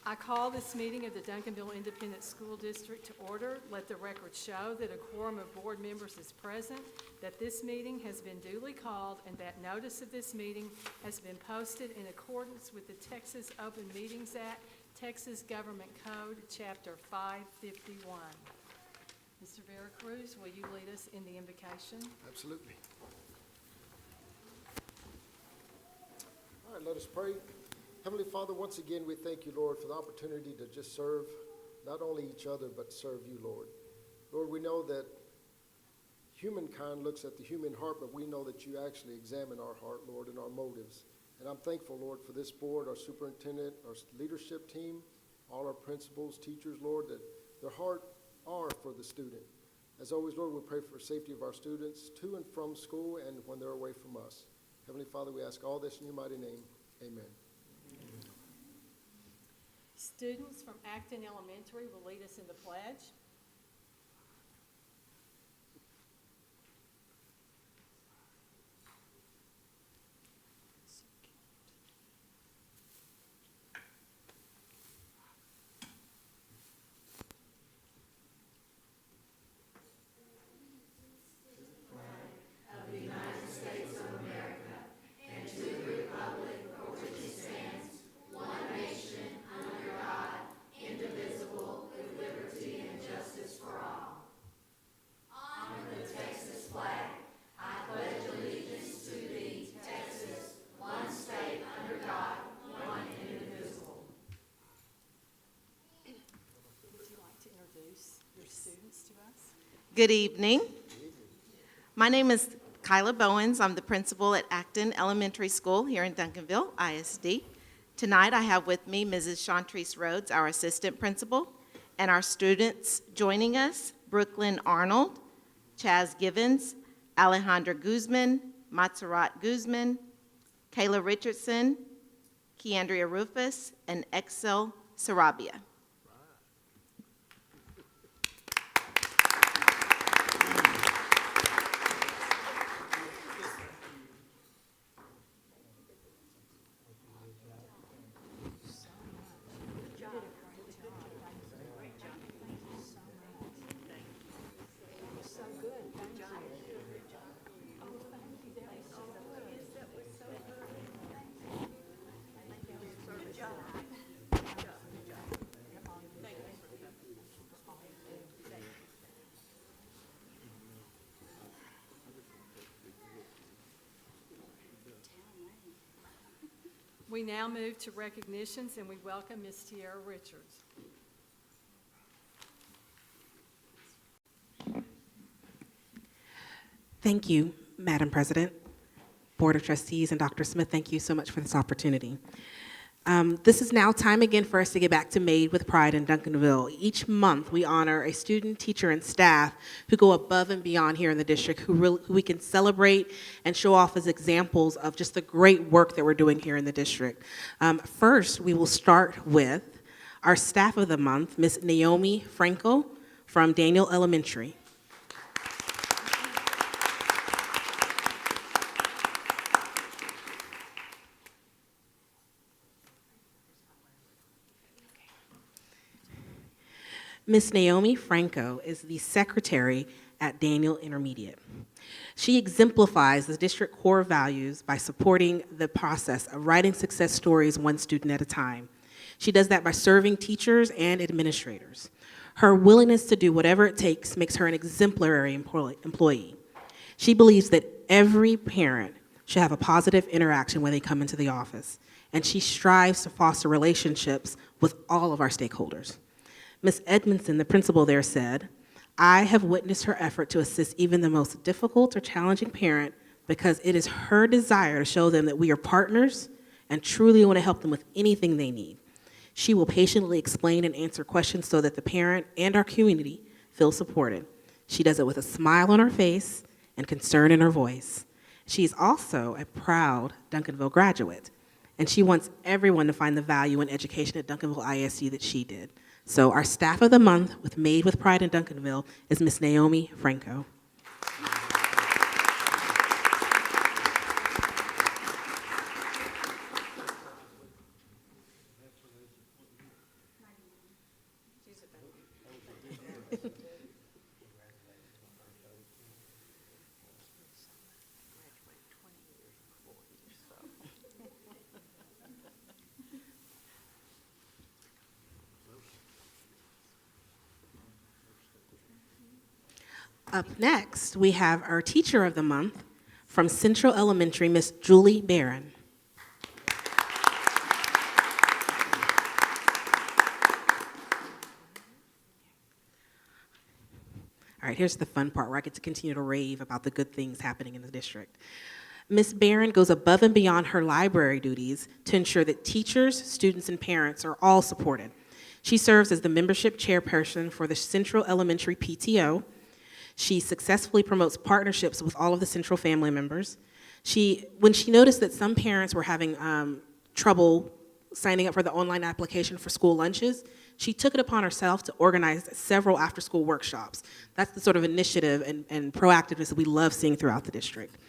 I call this meeting of the Duncanville Independent School District to order. Let the record show that a quorum of board members is present, that this meeting has been duly called, and that notice of this meeting has been posted in accordance with the Texas Open Meetings Act, Texas Government Code, Chapter 551. Mr. Veracruz, will you lead us in the invocation? Absolutely. All right, let us pray. Heavenly Father, once again, we thank you, Lord, for the opportunity to just serve not only each other, but serve you, Lord. Lord, we know that humankind looks at the human heart, but we know that you actually examine our heart, Lord, and our motives. And I'm thankful, Lord, for this board, our superintendent, our leadership team, all our principals, teachers, Lord, that their heart are for the student. As always, Lord, we pray for the safety of our students to and from school and when they're away from us. Heavenly Father, we ask all this in your mighty name. Amen. Students from Acton Elementary will lead us in the pledge. Good evening. My name is Kyla Bowens. I'm the principal at Acton Elementary School here in Duncanville, ISD. Tonight I have with me Mrs. Chantrice Rhodes, our assistant principal, and our students joining us, Brooklyn Arnold, Chaz Givens, Alejandra Guzman, Matsurat Guzman, Kayla Richardson, Keandria Rufus, and Excel Sarabia. We now move to recognitions, and we welcome Ms. Tiara Richards. Thank you, Madam President, Board of Trustees, and Dr. Smith. Thank you so much for this opportunity. This is now time again for us to get back to Made with Pride in Duncanville. Each month, we honor a student, teacher, and staff who go above and beyond here in the district, who we can celebrate and show off as examples of just the great work that we're doing here in the district. First, we will start with our Staff of the Month, Ms. Naomi Franco from Daniel Elementary. Ms. Naomi Franco is the secretary at Daniel Intermediate. She exemplifies the district core values by supporting the process of writing success stories one student at a time. She does that by serving teachers and administrators. Her willingness to do whatever it takes makes her an exemplary employee. She believes that every parent should have a positive interaction when they come into the office, and she strives to foster relationships with all of our stakeholders. Ms. Edmondson, the principal there, said, "I have witnessed her effort to assist even the most difficult or challenging parent because it is her desire to show them that we are partners and truly want to help them with anything they need. She will patiently explain and answer questions so that the parent and our community feel supported. She does it with a smile on her face and concern in her voice. She is also a proud Duncanville graduate, and she wants everyone to find the value in education at Duncanville ISD that she did. So our Staff of the Month with Made with Pride in Duncanville is Ms. Naomi Franco. Up next, we have our Teacher of the Month from Central Elementary, Miss Julie Barron. All right, here's the fun part where I get to continue to rave about the good things happening in the district. Ms. Barron goes above and beyond her library duties to ensure that teachers, students, and parents are all supported. She serves as the membership chairperson for the Central Elementary PTO. She successfully promotes partnerships with all of the Central family members. When she noticed that some parents were having trouble signing up for the online application for school lunches, she took it upon herself to organize several after-school workshops. That's the sort of initiative and proactiveness that we love seeing throughout the district.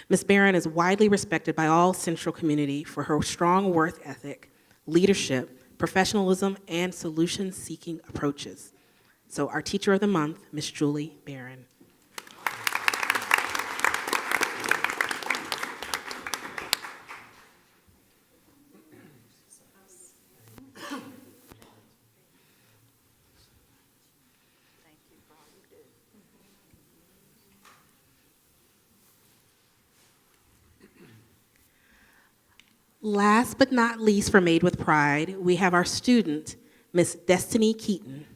Ms. Barron is widely respected by all Central community for her strong work ethic, leadership, professionalism, and solution-seeking approaches. So our Teacher of the Month, Ms. Julie Barron. Last but not least for Made with Pride, we have our student, Miss Destiny Keaton.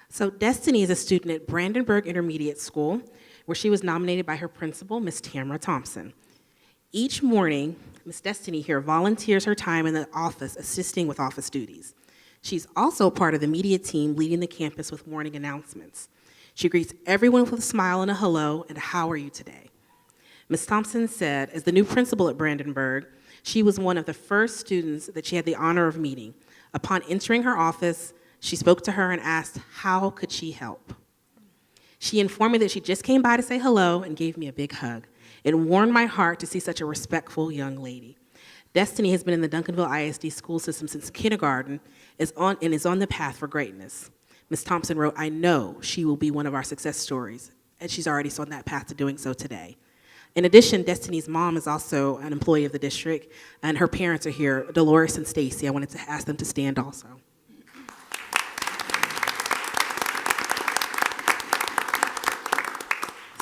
So Destiny is a student at Brandenburg Intermediate School, where she was nominated by her principal, Miss Tamara Thompson. Each morning, Miss Destiny here volunteers her time in the office assisting with office duties. She's also part of the media team leading the campus with morning announcements. She greets everyone with a smile and a hello and how are you today? Ms. Thompson said, as the new principal at Brandenburg, she was one of the first students that she had the honor of meeting. Upon entering her office, she spoke to her and asked, how could she help? She informed me that she just came by to say hello and gave me a big hug. It warmed my heart to see such a respectful young lady. Destiny has been in the Duncanville ISD school system since kindergarten and is on the path for greatness. Ms. Thompson wrote, I know she will be one of our success stories, and she's already on that path to doing so today. In addition, Destiny's mom is also an employee of the district, and her parents are here, Dolores and Stacy. I wanted to ask them to stand also.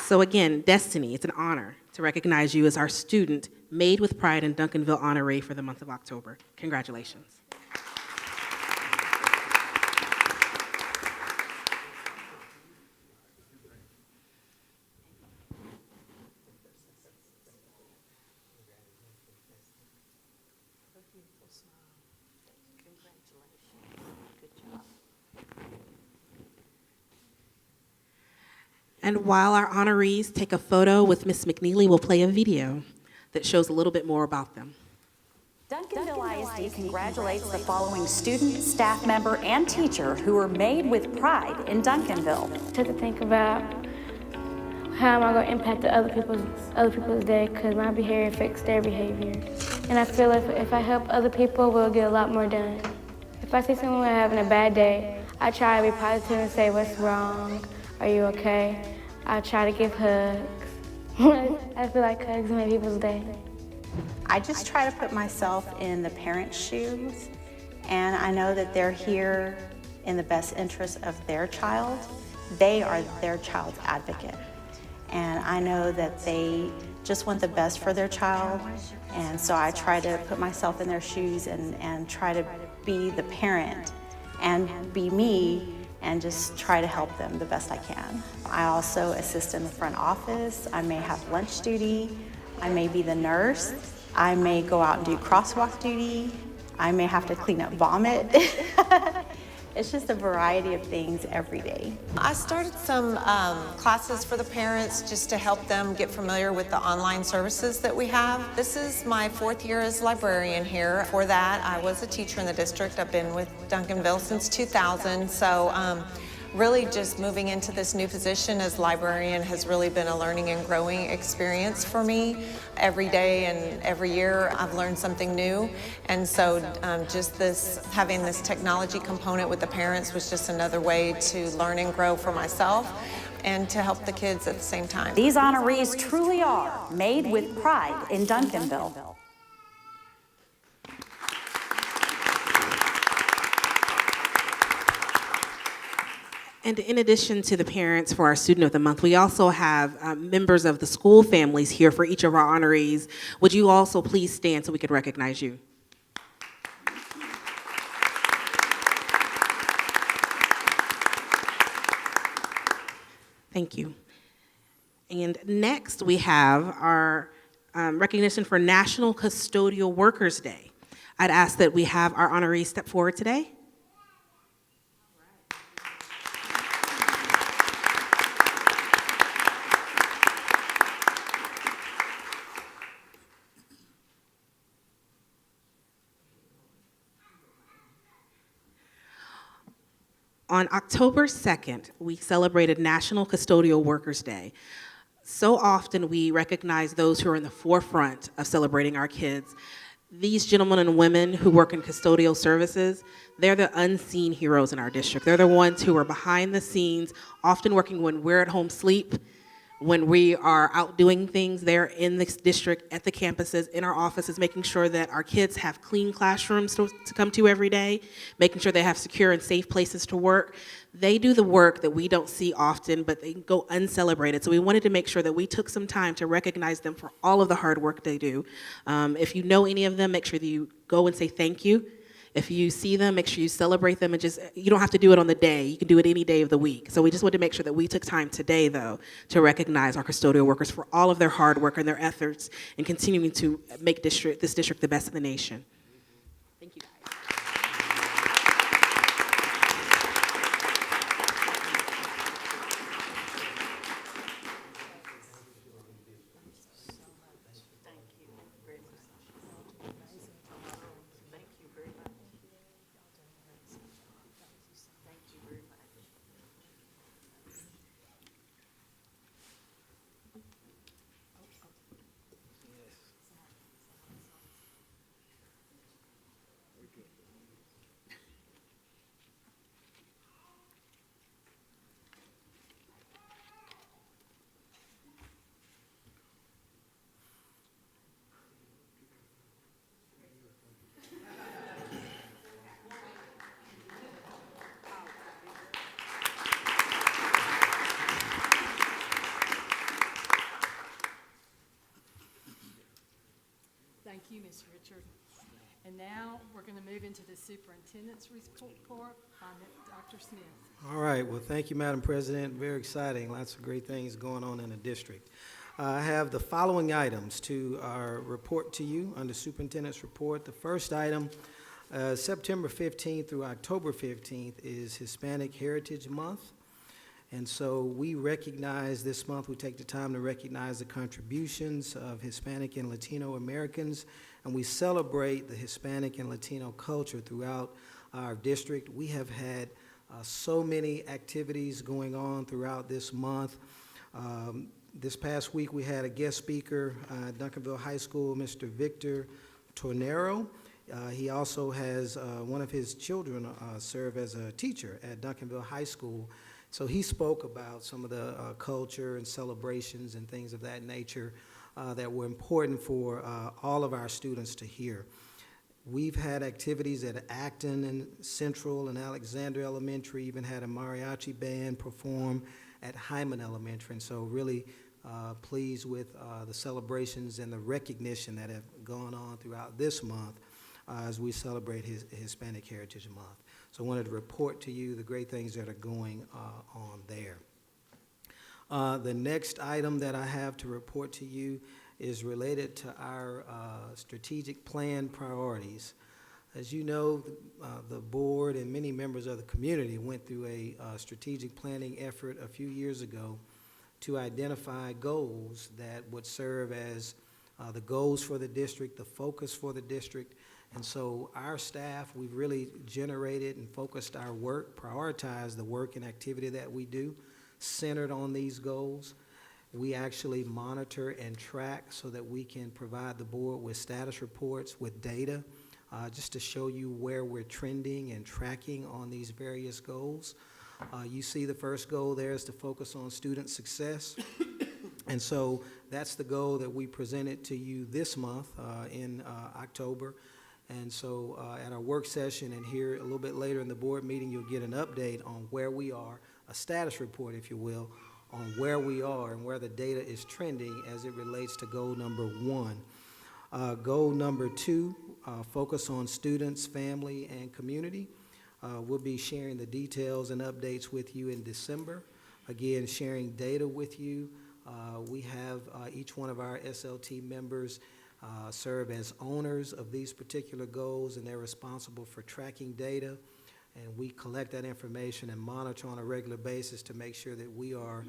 So again, Destiny, it's an honor to recognize you as our student Made with Pride in Duncanville honoree for the month of October. Congratulations. And while our honorees take a photo with Ms. McNeely, we'll play a video that shows a little bit more about them. Duncanville ISD congratulates the following student, staff member, and teacher who were made with pride in Duncanville. Took to think about how am I going to impact other people's day, because my behavior affects their behavior. And I feel if I help other people, we'll get a lot more done. If I see someone having a bad day, I try to be positive and say, what's wrong? Are you okay? I try to give hugs. I feel like hugs make people's day. I just try to put myself in the parents' shoes, and I know that they're here in the best interest of their child. They are their child's advocate, and I know that they just want the best for their child, and so I try to put myself in their shoes and try to be the parent and be me and just try to help them the best I can. I also assist in the front office. I may have lunch duty. I may be the nurse. I may go out and do crosswalk duty. I may have to clean up vomit. It's just a variety of things every day. I started some classes for the parents just to help them get familiar with the online services that we have. This is my 4th year as librarian here. For that, I was a teacher in the district. I've been with Duncanville since 2000. So Really just moving into this new position as librarian has really been a learning and growing experience for me. Every day and every year I've learned something new, and so just having this technology component with the parents was just another way to learn and grow for myself and to help the kids at the same time. These honorees truly are made with pride in Duncanville. And in addition to the parents for our Student of the Month, we also have members of the school families here for each of our honorees. Would you also please stand so we could recognize you? Thank you. And next we have our recognition for National Custodial Workers Day. I'd ask that we have our honorees step forward today. On October 2nd, we celebrated National Custodial Workers Day. So often we recognize those who are in the forefront of celebrating our kids. These gentlemen and women who work in custodial services, they're the unseen heroes in our district. They're the ones who are behind the scenes, often working when we're at home sleep, when we are out doing things. They're in this district, at the campuses, in our offices, making sure that our kids have clean classrooms to come to every day, making sure they have secure and safe places to work. They do the work that we don't see often, but they go uncelebrated. So we wanted to make sure that we took some time to recognize them for all of the hard work they do. If you know any of them, make sure that you go and say thank you. If you see them, make sure you celebrate them, and you don't have to do it on the day. You can do it any day of the week. So we just wanted to make sure that we took time today, though, to recognize our custodial workers for all of their hard work and their efforts in continuing to make this district the best in the nation. Thank you, guys. Thank you, Ms. Richard. And now we're going to move into the Superintendent's Report by Dr. Smith. All right, well, thank you, Madam President. Very exciting, lots of great things going on in the district. I have the following items to report to you under Superintendent's Report. The first item, September 15th through October 15th is Hispanic Heritage Month. And so we recognize this month, we take the time to recognize the contributions of Hispanic and Latino Americans, and we celebrate the Hispanic and Latino culture throughout our district. We have had so many activities going on throughout this month. This past week we had a guest speaker at Duncanville High School, Mr. Victor Tornero. He also has one of his children serve as a teacher at Duncanville High School. So he spoke about some of the culture and celebrations and things of that nature that were important for all of our students to hear. We've had activities at Acton and Central and Alexander Elementary, even had a mariachi band perform at Hyman Elementary, and so really pleased with the celebrations and the recognition that have gone on throughout this month as we celebrate Hispanic Heritage Month. So I wanted to report to you the great things that are going on there. The next item that I have to report to you is related to our strategic plan priorities. As you know, the board and many members of the community went through a strategic planning effort a few years ago to identify goals that would serve as the goals for the district, the focus for the district. And so our staff, we've really generated and focused our work, prioritized the work and activity that we do, centered on these goals. We actually monitor and track so that we can provide the board with status reports, with data, just to show you where we're trending and tracking on these various goals. You see the first goal there is to focus on student success. And so that's the goal that we presented to you this month in October. And so at our work session and here a little bit later in the board meeting, you'll get an update on where we are, a status report, if you will, on where we are and where the data is trending as it relates to goal number 1. Goal number 2, focus on students, family, and community. We'll be sharing the details and updates with you in December. Again, sharing data with you. We have each one of our SLT members serve as owners of these particular goals, and they're responsible for tracking data. And we collect that information and monitor on a regular basis to make sure that we are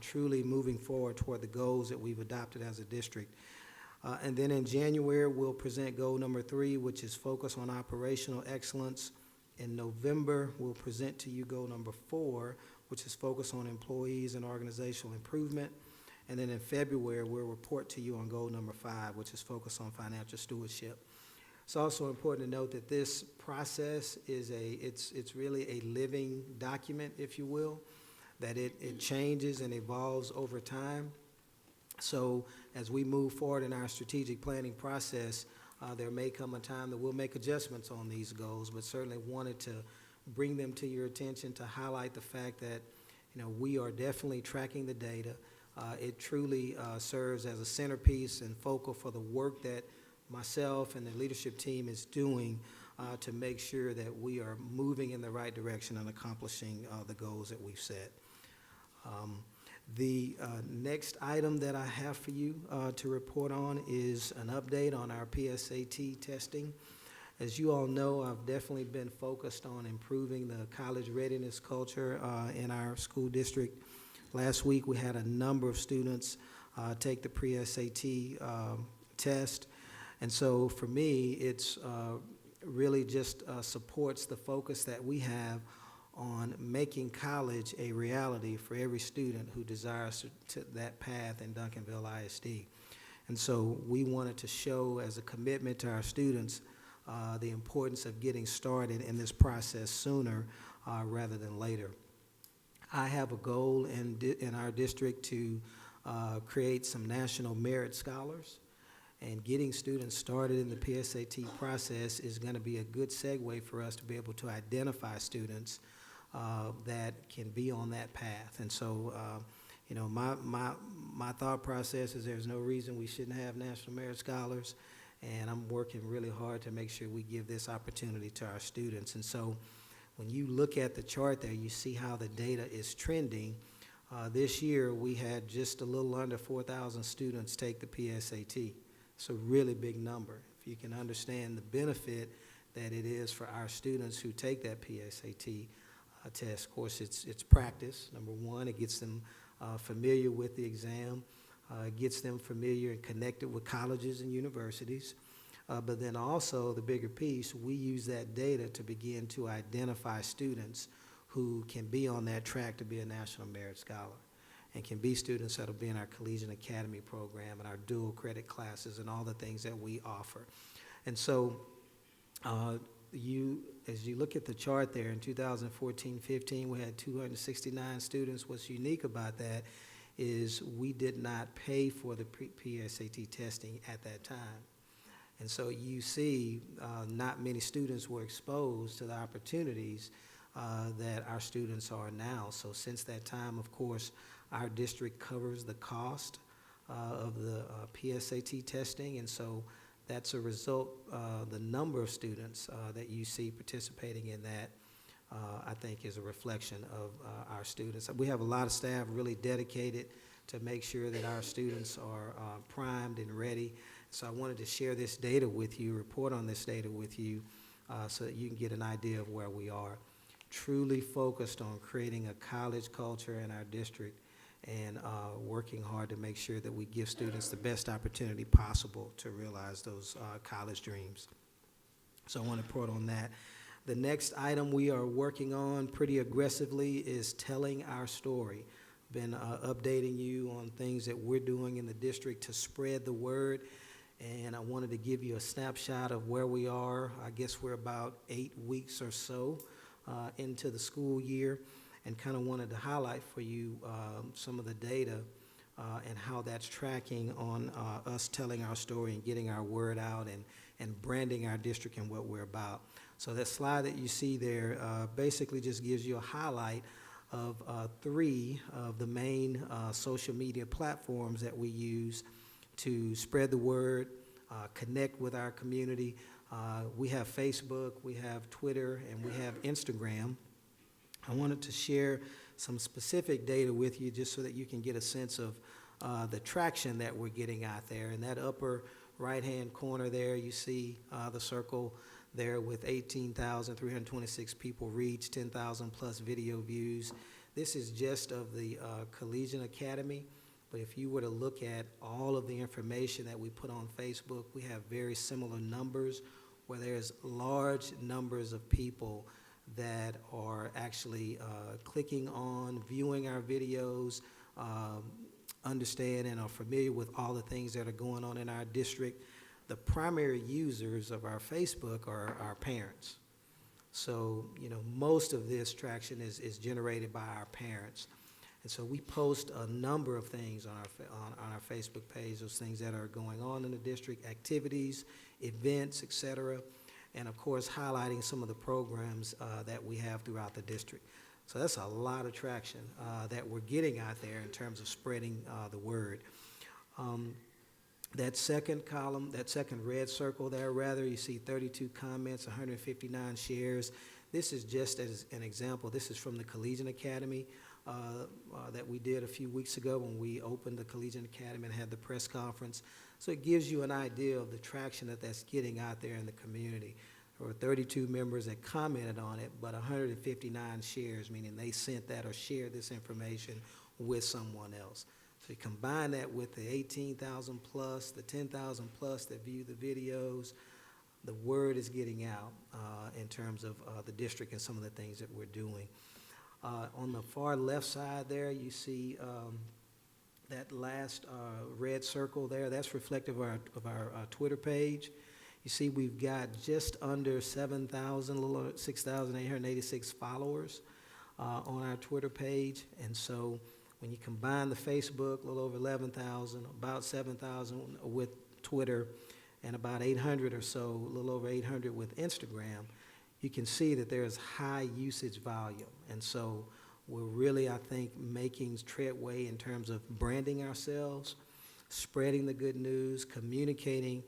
truly moving forward toward the goals that we've adopted as a district. And then in January, we'll present goal number 3, which is focus on operational excellence. In November, we'll present to you goal number 4, which is focus on employees and organizational improvement. And then in February, we'll report to you on goal number 5, which is focus on financial stewardship. It's also important to note that this process is it's really a living document, if you will, that it changes and evolves over time. So as we move forward in our strategic planning process, there may come a time that we'll make adjustments on these goals, but certainly wanted to bring them to your attention to highlight the fact that, we are definitely tracking the data. It truly serves as a centerpiece and focal for the work that myself and the leadership team is doing to make sure that we are moving in the right direction and accomplishing the goals that we've set. The next item that I have for you to report on is an update on our PSAT testing. As you all know, I've definitely been focused on improving the college readiness culture in our school district. Last week, we had a number of students take the pre-SAT test. And so for me, it's really just supports the focus that we have on making college a reality for every student who desires to that path in Duncanville ISD. And so we wanted to show as a commitment to our students the importance of getting started in this process sooner rather than later. I have a goal in our district to create some national merit scholars, and getting students started in the PSAT process is going to be a good segue for us to be able to identify students that can be on that path. And so, my thought process is there's no reason we shouldn't have national merit scholars, and I'm working really hard to make sure we give this opportunity to our students. And so when you look at the chart there, you see how the data is trending. This year, we had just a little under 4,000 students take the PSAT. It's a really big number. If you can understand the benefit that it is for our students who take that PSAT test. Of course, it's practice. Number one, it gets them familiar with the exam. It gets them familiar and connected with colleges and universities. But then also, the bigger piece, we use that data to begin to identify students who can be on that track to be a National Merit Scholar, and can be students that will be in our Collegiate Academy program and our dual credit classes and all the things that we offer. And so as you look at the chart there, in 2014-15, we had 269 students. What's unique about that is we did not pay for the PSAT testing at that time. And so you see not many students were exposed to the opportunities that our students are now. So since that time, of course, our district covers the cost of the PSAT testing, and so that's a result, the number of students that you see participating in that, I think is a reflection of our students. We have a lot of staff really dedicated to make sure that our students are primed and ready. So I wanted to share this data with you, report on this data with you, so that you can get an idea of where we are. Truly focused on creating a college culture in our district and working hard to make sure that we give students the best opportunity possible to realize those college dreams. So I want to report on that. The next item we are working on pretty aggressively is telling our story. Been updating you on things that we're doing in the district to spread the word, and I wanted to give you a snapshot of where we are. I guess we're about 8 weeks or so into the school year, and kind of wanted to highlight for you some of the data and how that's tracking on us telling our story and getting our word out and branding our district and what we're about. So that slide that you see there basically just gives you a highlight of 3 of the main social media platforms that we use to spread the word, connect with our community. We have Facebook, we have Twitter, and we have Instagram. I wanted to share some specific data with you just so that you can get a sense of the traction that we're getting out there. In that upper right-hand corner there, you see the circle there with 18,326 people reached, 10,000 plus video views. This is just of the Collegiate Academy, but if you were to look at all of the information that we put on Facebook, we have very similar numbers where there's large numbers of people that are actually clicking on, viewing our videos, understand and are familiar with all the things that are going on in our district. The primary users of our Facebook are our parents. So, you know, most of this traction is generated by our parents. And so we post a number of things on our Facebook page, those things that are going on in the district, activities, events, et cetera, and of course highlighting some of the programs that we have throughout the district. So that's a lot of traction that we're getting out there in terms of spreading the word. That second column, that second red circle there, rather, you see 32 comments, 159 shares. This is just as an example. This is from the Collegiate Academy that we did a few weeks ago when we opened the Collegiate Academy and had the press conference. So it gives you an idea of the traction that's getting out there in the community. There were 32 members that commented on it, but 159 shares, meaning they sent that or shared this information with someone else. So you combine that with the 18,000 plus, the 10,000 plus that view the videos, the word is getting out in terms of the district and some of the things that we're doing. On the far left side there, you see that last red circle there. That's reflective of our Twitter page. You see we've got just under 7,000, a little 6,886 followers on our Twitter page. And so when you combine the Facebook, a little over 11,000, about 7,000 with Twitter, and about 800 or so, a little over 800 with Instagram, you can see that there's high usage volume. And so we're really, I think, making treadway in terms of branding ourselves, spreading the good news, communicating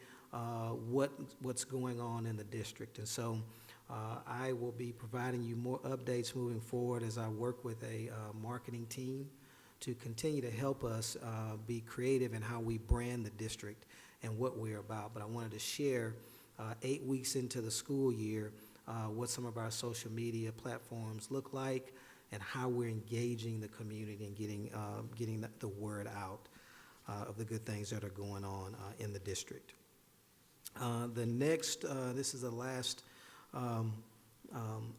what's going on in the district. And so I will be providing you more updates moving forward as I work with a marketing team to continue to help us be creative in how we brand the district and what we're about. But I wanted to share 8 weeks into the school year what some of our social media platforms look like and how we're engaging the community and getting the word out of the good things that are going on in the district. The next, this is the last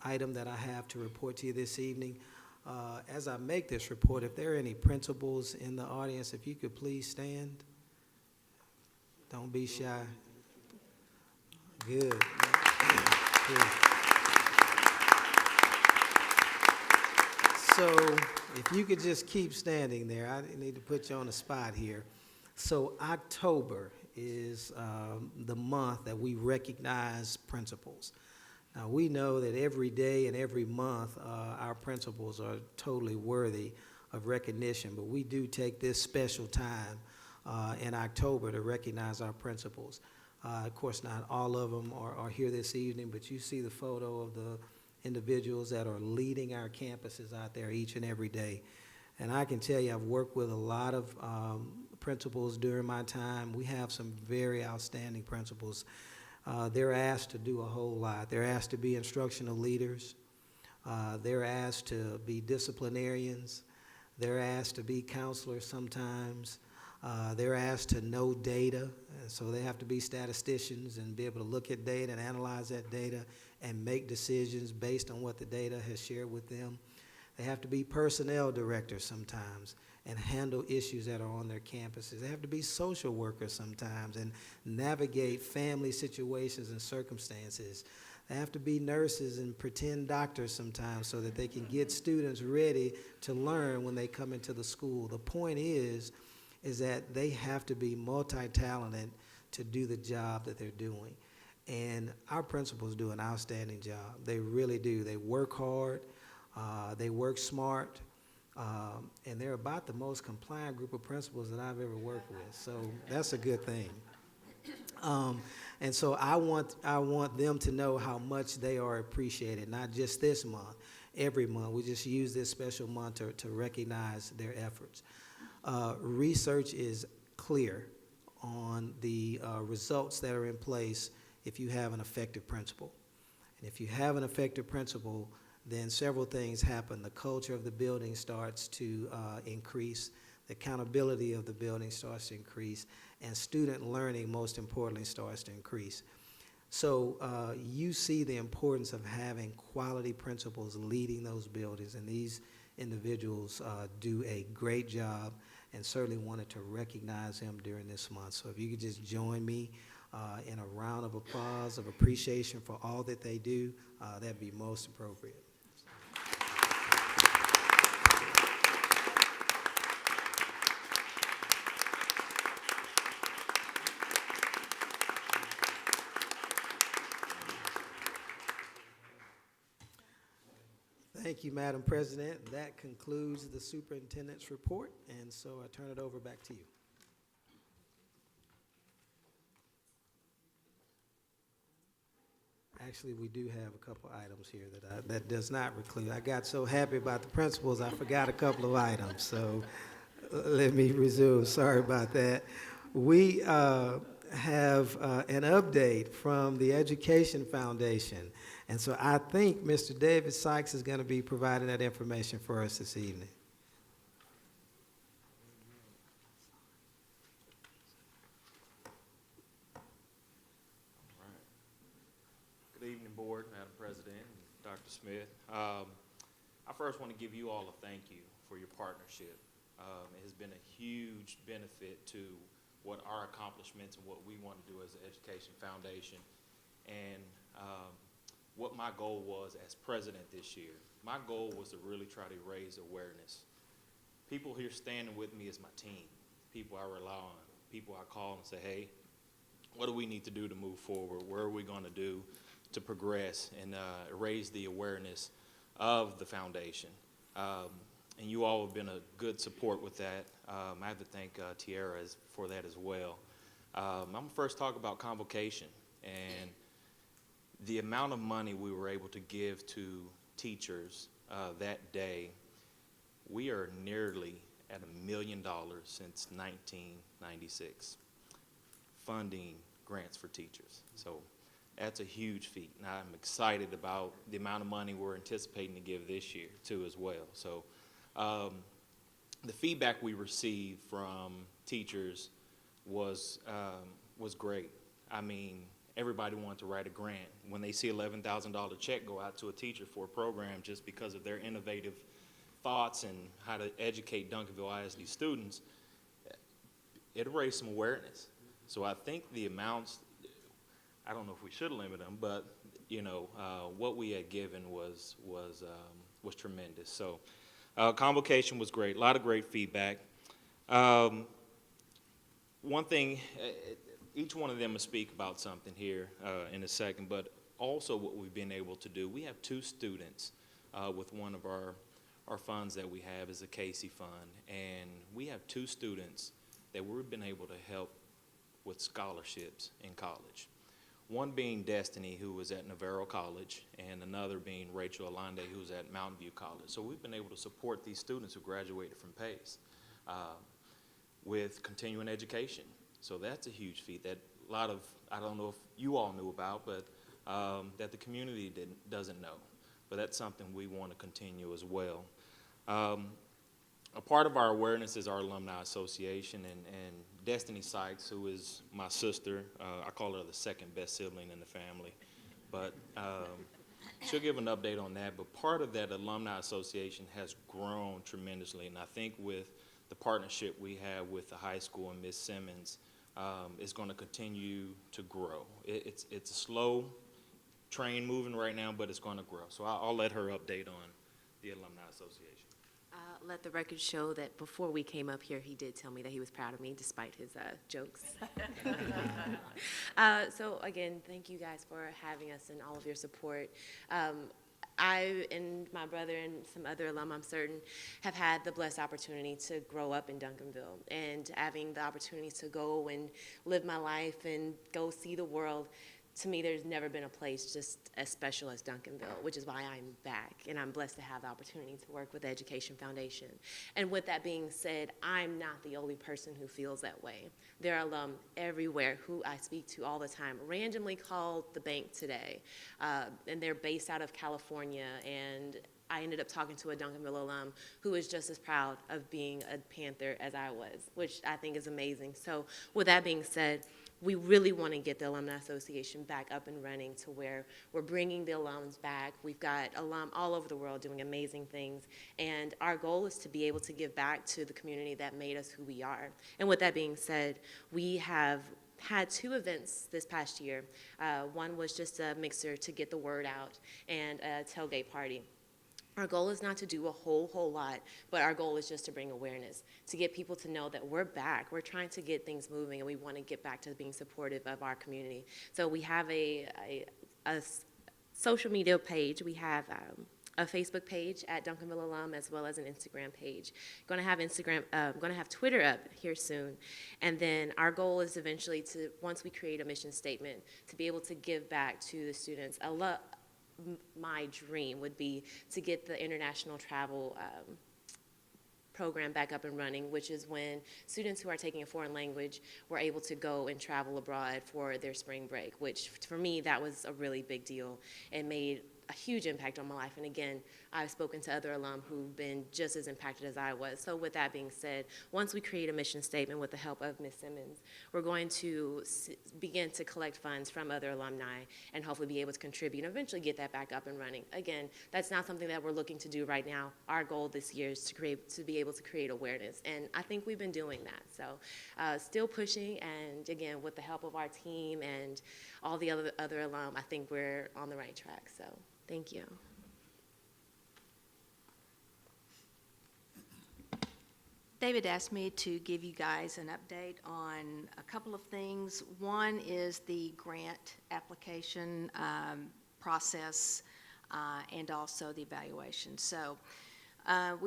item that I have to report to you this evening. As I make this report, if there are any principals in the audience, if you could please stand. Don't be shy. Good. Good. So if you could just keep standing there, I need to put you on the spot here. So October is the month that we recognize principals. Now, we know that every day and every month our principals are totally worthy of recognition, but we do take this special time in October to recognize our principals. Of course, not all of them are here this evening, but you see the photo of the individuals that are leading our campuses out there each and every day. And I can tell you, I've worked with a lot of principals during my time. We have some very outstanding principals. They're asked to do a whole lot. They're asked to be instructional leaders. They're asked to be disciplinarians. They're asked to be counselors sometimes. They're asked to know data, and so they have to be statisticians and be able to look at data and analyze that data and make decisions based on what the data has shared with them. They have to be personnel directors sometimes and handle issues that are on their campuses. They have to be social workers sometimes and navigate family situations and circumstances. They have to be nurses and pretend doctors sometimes so that they can get students ready to learn when they come into the school. The point is that they have to be multi-talented to do the job that they're doing. And our principals do an outstanding job. They really do. They work hard, they work smart, and they're about the most compliant group of principals that I've ever worked with. So that's a good thing. And so I want them to know how much they are appreciated, not just this month, every month. We just use this special month to recognize their efforts. Research is clear on the results that are in place if you have an effective principal. And if you have an effective principal, then several things happen. The culture of the building starts to increase, the accountability of the building starts to increase, and student learning, most importantly, starts to increase. So you see the importance of having quality principals leading those buildings, and these individuals do a great job, and certainly wanted to recognize them during this month. So if you could just join me in a round of applause of appreciation for all that they do, that'd be most appropriate. Thank you, Madam President. That concludes the superintendent's report, and so I turn it over back to you. Actually, we do have a couple items here that does not include. I got so happy about the principals, I forgot a couple of items. So let me resume. Sorry about that. We have an update from the Education Foundation. And so I think Mr. David Sykes is going to be providing that information for us this evening. Good evening, Board, Madam President, and Dr. Smith. I first want to give you all a thank you for your partnership. It has been a huge benefit to what our accomplishments and what we want to do as the Education Foundation. And what my goal was as president this year. My goal was to really try to raise awareness. People here standing with me is my team, people I rely on, people I call and say, hey, what do we need to do to move forward? Where are we going to do to progress and raise the awareness of the foundation? And you all have been a good support with that. I have to thank Tiara for that as well. I'm going to first talk about convocation and the amount of money we were able to give to teachers that day. We are nearly at $1 million since 1996, funding grants for teachers. So that's a huge feat. Now I'm excited about the amount of money we're anticipating to give this year too as well. So the feedback we received from teachers was great. I mean, everybody wanted to write a grant. When they see $11,000 check go out to a teacher for a program just because of their innovative thoughts and how to educate Duncanville ISD students, it raised some awareness. So I think the amounts, I don't know if we should limit them, but you know, what we had given was tremendous. So convocation was great, a lot of great feedback. One thing, each one of them will speak about something here in a second, but also what we've been able to do, we have 2 students with one of our funds that we have is a Casey Fund, and we have 2 students that we've been able to help with scholarships in college. One being Destiny, who was at Navarro College, and another being Rachel Alande, who was at Mountain View College. So we've been able to support these students who graduated from PACE with continuing education. So that's a huge feat that a lot of, I don't know if you all knew about, but that the community doesn't know. But that's something we want to continue as well. A part of our awareness is our alumni association, and Destiny Sykes, who is my sister, I call her the second best sibling in the family, but she'll give an update on that. But part of that alumni association has grown tremendously, and I think with the partnership we have with the high school and Ms. Simmons, is going to continue to grow. It's a slow train moving right now, but it's going to grow. So I'll let her update on the alumni association. Let the record show that before we came up here, he did tell me that he was proud of me, despite his jokes. So again, thank you guys for having us and all of your support. I and my brother and some other alum, I'm certain, have had the blessed opportunity to grow up in Duncanville, and having the opportunity to go and live my life and go see the world. To me, there's never been a place just as special as Duncanville, which is why I'm back, and I'm blessed to have the opportunity to work with the Education Foundation. And with that being said, I'm not the only person who feels that way. There are alum everywhere who I speak to all the time, randomly called the bank today, and they're based out of California, and I ended up talking to a Duncanville alum who was just as proud of being a Panther as I was, which I think is amazing. So with that being said, we really want to get the Alumni Association back up and running to where we're bringing the alums back. We've got alum all over the world doing amazing things, and our goal is to be able to give back to the community that made us who we are. And with that being said, we have had 2 events this past year. One was just a mixer to get the word out, and a tailgate party. Our goal is not to do a whole lot, but our goal is just to bring awareness, to get people to know that we're back. We're trying to get things moving, and we want to get back to being supportive of our community. So we have a social media page. We have a Facebook page at Duncanville Alum, as well as an Instagram page. Going to have Twitter up here soon, and then our goal is eventually to, once we create a mission statement, to be able to give back to the students. My dream would be to get the international travel program back up and running, which is when students who are taking a foreign language were able to go and travel abroad for their spring break, which for me, that was a really big deal and made a huge impact on my life. And again, I've spoken to other alum who've been just as impacted as I was. So with that being said, once we create a mission statement with the help of Ms. Simmons, we're going to begin to collect funds from other alumni and hopefully be able to contribute and eventually get that back up and running. Again, that's not something that we're looking to do right now. Our goal this year is to be able to create awareness, and I think we've been doing that. So still pushing, and again, with the help of our team and all the other alum, I think we're on the right track. So thank you. David asked me to give you guys an update on a couple of things. One is the grant application process and also the evaluation. So a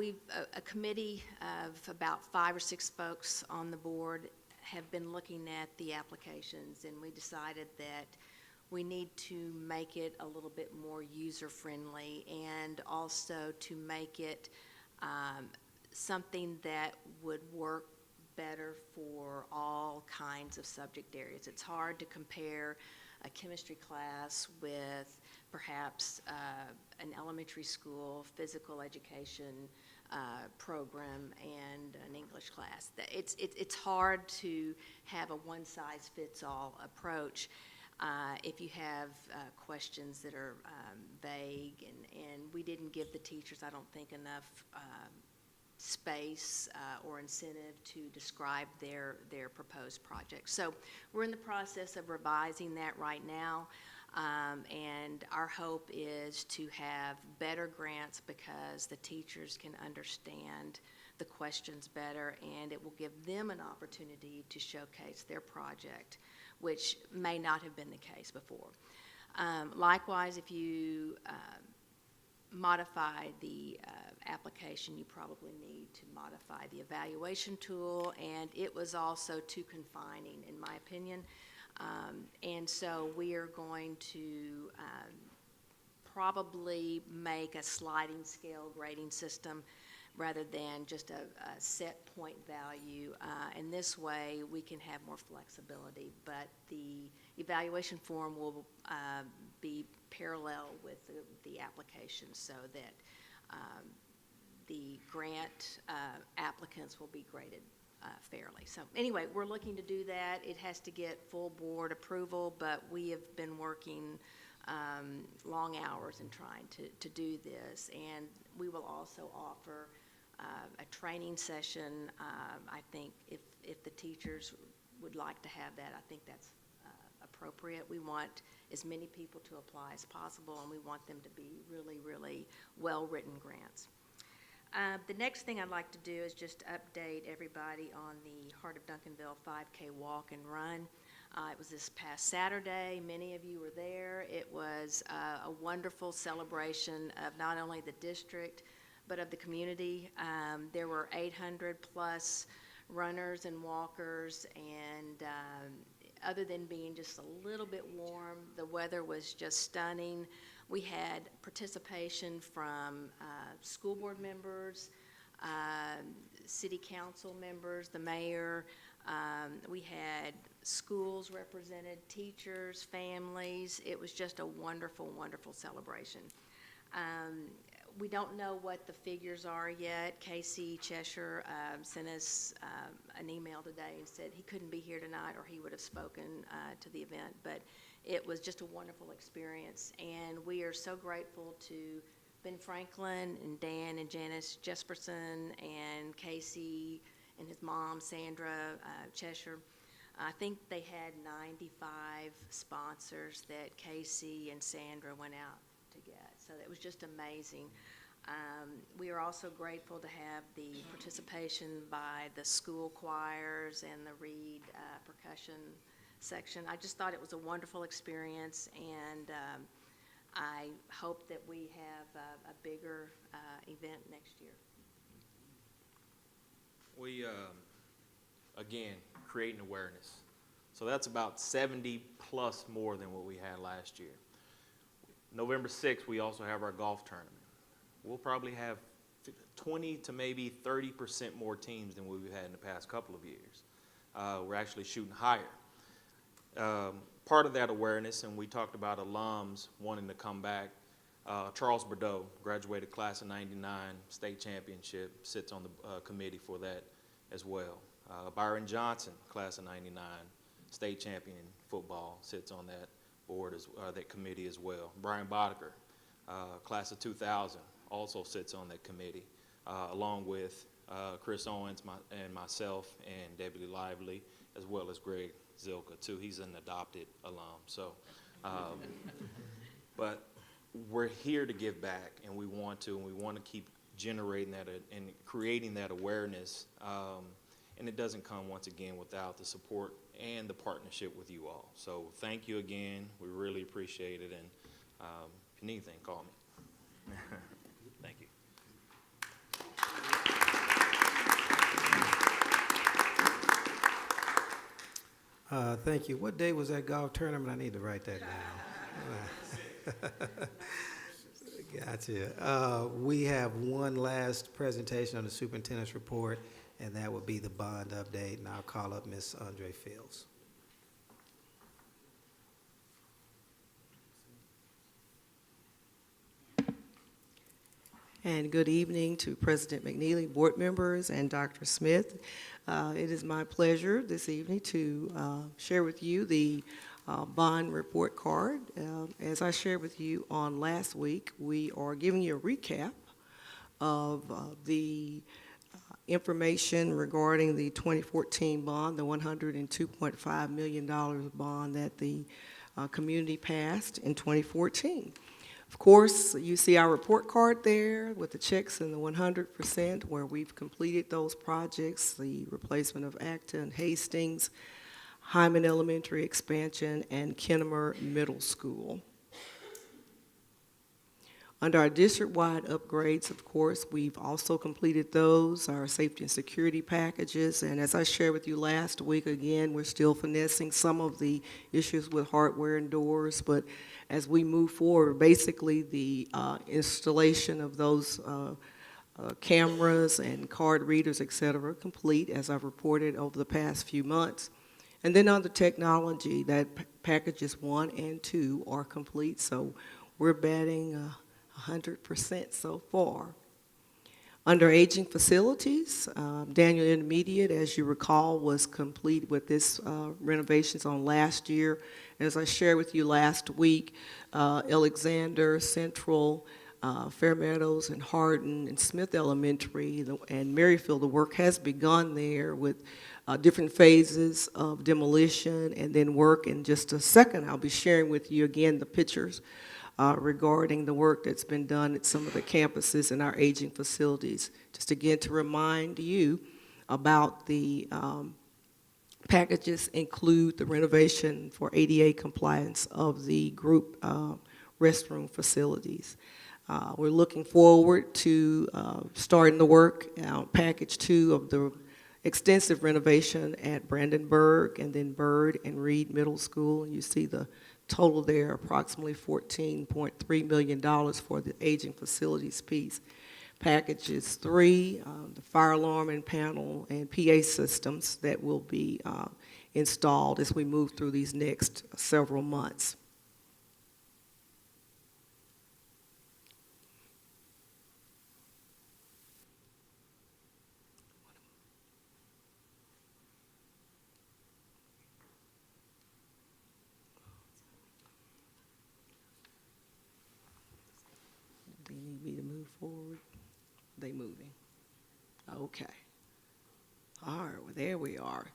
committee of about 5 or 6 folks on the board have been looking at the applications, and we decided that we need to make it a little bit more user-friendly, and also to make it something that would work better for all kinds of subject areas. It's hard to compare a chemistry class with perhaps an elementary school physical education program and an English class. It's hard to have a one-size-fits-all approach. If you have questions that are vague, and we didn't give the teachers, I don't think, enough space or incentive to describe their proposed project. So we're in the process of revising that right now, and our hope is to have better grants because the teachers can understand the questions better, and it will give them an opportunity to showcase their project, which may not have been the case before. Likewise, if you modify the application, you probably need to modify the evaluation tool, and it was also too confining, in my opinion. And so we are going to probably make a sliding scale grading system rather than just a set point value. And this way, we can have more flexibility, but the evaluation form will be parallel with the application, so that the grant applicants will be graded fairly. So anyway, we're looking to do that. It has to get full board approval, but we have been working long hours in trying to do this. And we will also offer a training session. I think if the teachers would like to have that, I think that's appropriate. We want as many people to apply as possible, and we want them to be really, really well-written grants. The next thing I'd like to do is just update everybody on the Heart of Duncanville 5K walk and run. It was this past Saturday. Many of you were there. It was a wonderful celebration of not only the district, but of the community. There were 800 plus runners and walkers, and other than being just a little bit warm, the weather was just stunning. We had participation from school board members, city council members, the mayor. We had schools represented, teachers, families. It was just a wonderful, wonderful celebration. We don't know what the figures are yet. Casey Cheshire sent us an email today and said he couldn't be here tonight or he would have spoken to the event. But it was just a wonderful experience, and we are so grateful to Ben Franklin and Dan and Janice Jesperson and Casey and his mom, Sandra Cheshire. I think they had 95 sponsors that Casey and Sandra went out to get. So it was just amazing. We are also grateful to have the participation by the school choirs and the Reed percussion section. I just thought it was a wonderful experience, and I hope that we have a bigger event next year. We, again, creating awareness. So that's about 70 plus more than what we had last year. November 6th, we also have our golf tournament. We'll probably have 20 to maybe 30% more teams than we've had in the past couple of years. We're actually shooting higher. Part of that awareness, and we talked about alums wanting to come back, Charles Bordeaux, graduated class of 99, state championship, sits on the committee for that as well. Byron Johnson, class of 99, state champion in football, sits on that board, that committee as well. Brian Boddicker, class of 2000, also sits on that committee, along with Chris Owens and myself and Deputy Lively, as well as Greg Zilka, too. He's an adopted alum. So, but we're here to give back, and we want to keep generating that and creating that awareness. And it doesn't come, once again, without the support and the partnership with you all. So thank you again. We really appreciate it. And if you need anything, call me. Thank you. Thank you. What day was that golf tournament? I need to write that down. Gotcha. We have one last presentation on the superintendent's report, and that would be the bond update, and I'll call up Ms. Andre Fields. And good evening to President McNeely, board members, and Dr. Smith. It is my pleasure this evening to share with you the bond report card. As I shared with you on last week, we are giving you a recap of the information regarding the 2014 bond, the $102.5 million bond that the community passed in 2014. Of course, you see our report card there with the checks and the 100% where we've completed those projects, the replacement of Acton, Hastings, Hyman Elementary expansion, and Kennemer Middle School. Under our district-wide upgrades, of course, we've also completed those, our safety and security packages, and as I shared with you last week, again, we're still finessing some of the issues with hardware and doors, but as we move forward, basically the installation of those cameras and card readers, et cetera, complete, as I've reported over the past few months. And then on the technology, that packages 1 and 2 are complete, so we're batting 100% so far. Under aging facilities, Daniel Intermediate, as you recall, was complete with this renovations on last year. And as I shared with you last week, Alexander, Central, Fair Meadows, and Hardin, and Smith Elementary, and Maryfield, the work has begun there with different phases of demolition and then work. In just a second, I'll be sharing with you again the pictures regarding the work that's been done at some of the campuses in our aging facilities. Just again to remind you about the packages include the renovation for ADA compliance of the group restroom facilities. We're looking forward to starting the work, package 2 of the extensive renovation at Brandenburg and then Byrd and Reed Middle School. You see the total there, approximately $14.3 million for the aging facilities piece. Packages 3, the fire alarm and panel and PA systems that will be installed as we move through these next several months. They need me to move forward. They moving. Okay. All right, well, there we are.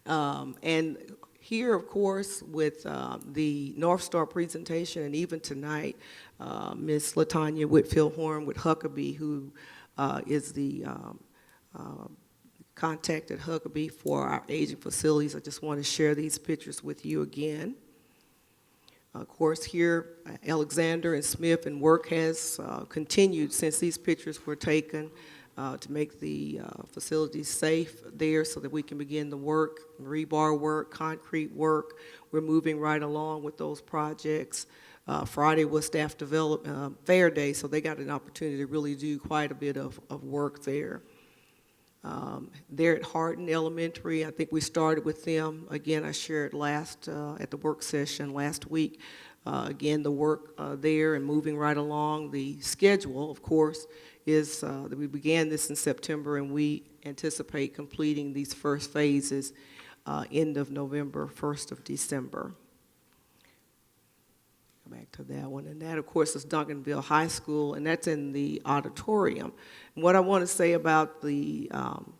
And here, of course, with the North Star presentation, and even tonight, Ms. LaTanya Whitfield-Horn with Huckabee, who is the contact at Huckabee for our aging facilities. I just want to share these pictures with you again. Of course, here, Alexander and Smith and work has continued since these pictures were taken to make the facilities safe there so that we can begin the work, rebar work, concrete work. We're moving right along with those projects. Friday was staff development fair day, so they got an opportunity to really do quite a bit of work there. There at Hardin Elementary, I think we started with them. Again, I shared last at the work session last week. Again, the work there and moving right along. The schedule, of course, is that we began this in September, and we anticipate completing these first phases end of November, 1st of December. Go back to that one. And that, of course, is Duncanville High School, and that's in the auditorium. And what I want to say about the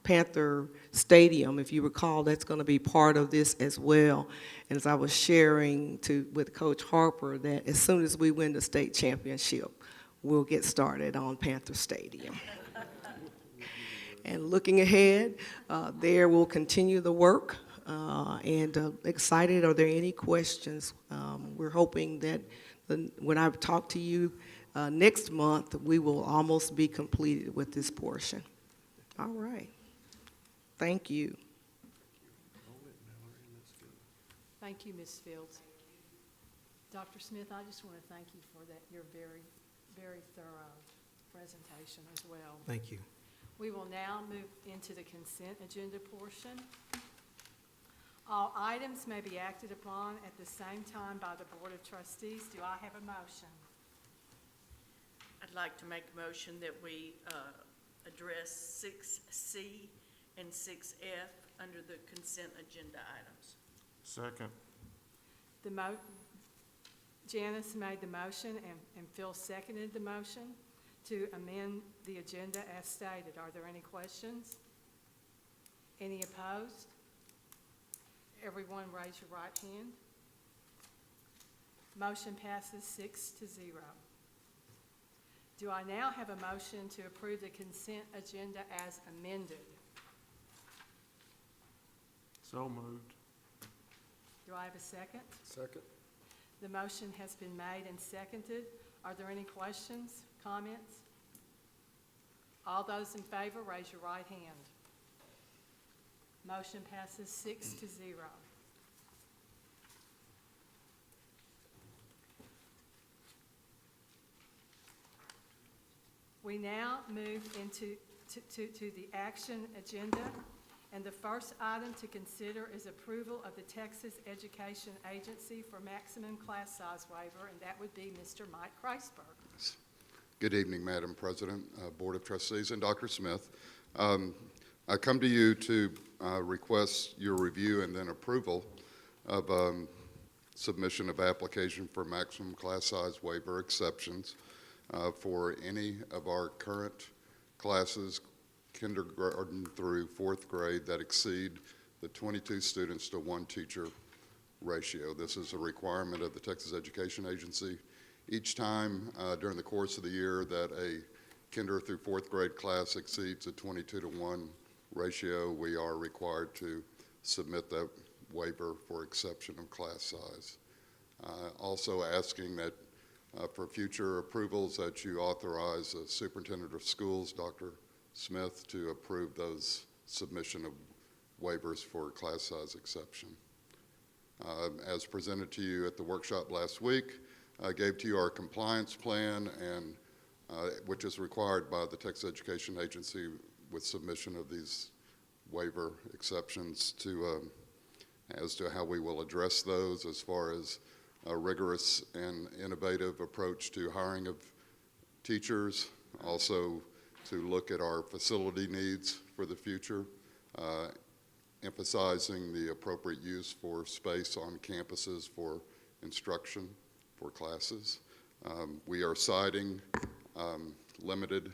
Panther Stadium, if you recall, that's going to be part of this as well. And as I was sharing with Coach Harper, that as soon as we win the state championship, we'll get started on Panther Stadium. And looking ahead, there we'll continue the work. And excited, are there any questions? We're hoping that when I talk to you next month, we will almost be completed with this portion. All right. Thank you. Thank you, Ms. Fields. Dr. Smith, I just want to thank you for that, your very, very thorough presentation as well. Thank you. We will now move into the consent agenda portion. All items may be acted upon at the same time by the Board of Trustees. Do I have a motion? I'd like to make a motion that we address 6C and 6F under the consent agenda items. Second. Janice made the motion and Phil seconded the motion to amend the agenda as stated. Are there any questions? Any opposed? Everyone raise your right hand. Motion passes 6-0. Do I now have a motion to approve the consent agenda as amended? So moved. Do I have a second? Second. The motion has been made and seconded. Are there any questions, comments? All those in favor, raise your right hand. Motion passes 6-0. We now move into the action agenda, and the first item to consider is approval of the Texas Education Agency for maximum class size waiver, and that would be Mr. Mike Kreisberg. Good evening, Madam President, Board of Trustees, and Dr. Smith. I come to you to request your review and then approval of submission of application for maximum class size waiver exceptions for any of our current classes, kindergarten through fourth grade, that exceed the 22 students to 1 teacher ratio. This is a requirement of the Texas Education Agency. Each time during the course of the year that a kinder through fourth grade class exceeds a 22 to 1 ratio, we are required to submit that waiver for exception of class size. Also asking that for future approvals that you authorize the Superintendent of Schools, Dr. Smith, to approve those submission of waivers for class size exception. As presented to you at the workshop last week, I gave to you our compliance plan, and which is required by the Texas Education Agency with submission of these waiver exceptions to as to how we will address those as far as a rigorous and innovative approach to hiring of teachers, also to look at our facility needs for the future, emphasizing the appropriate use for space on campuses for instruction for classes. We are citing limited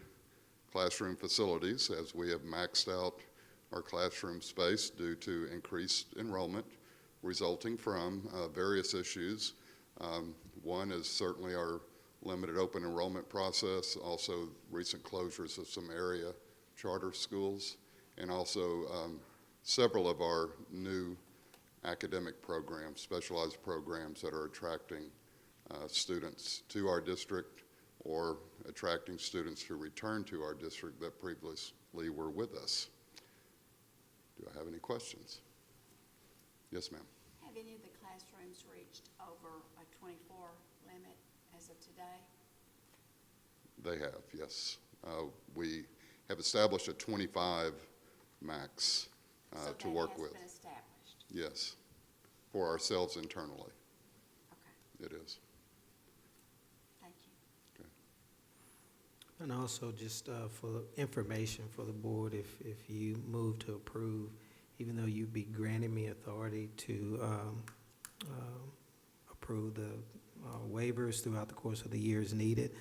classroom facilities as we have maxed out our classroom space due to increased enrollment resulting from various issues. One is certainly our limited open enrollment process, also recent closures of some area charter schools, and also several of our new academic programs, specialized programs that are attracting students to our district or attracting students who return to our district that previously were with us. Do I have any questions? Yes, ma'am. Have any of the classrooms reached over a 24 limit as of today? They have, yes. We have established a 25 max to work with. Been established? Yes, for ourselves internally. Okay. It is. Thank you. Okay. And also just for the information for the board, if you move to approve, even though you'd be granting me authority to approve the waivers throughout the course of the year as needed,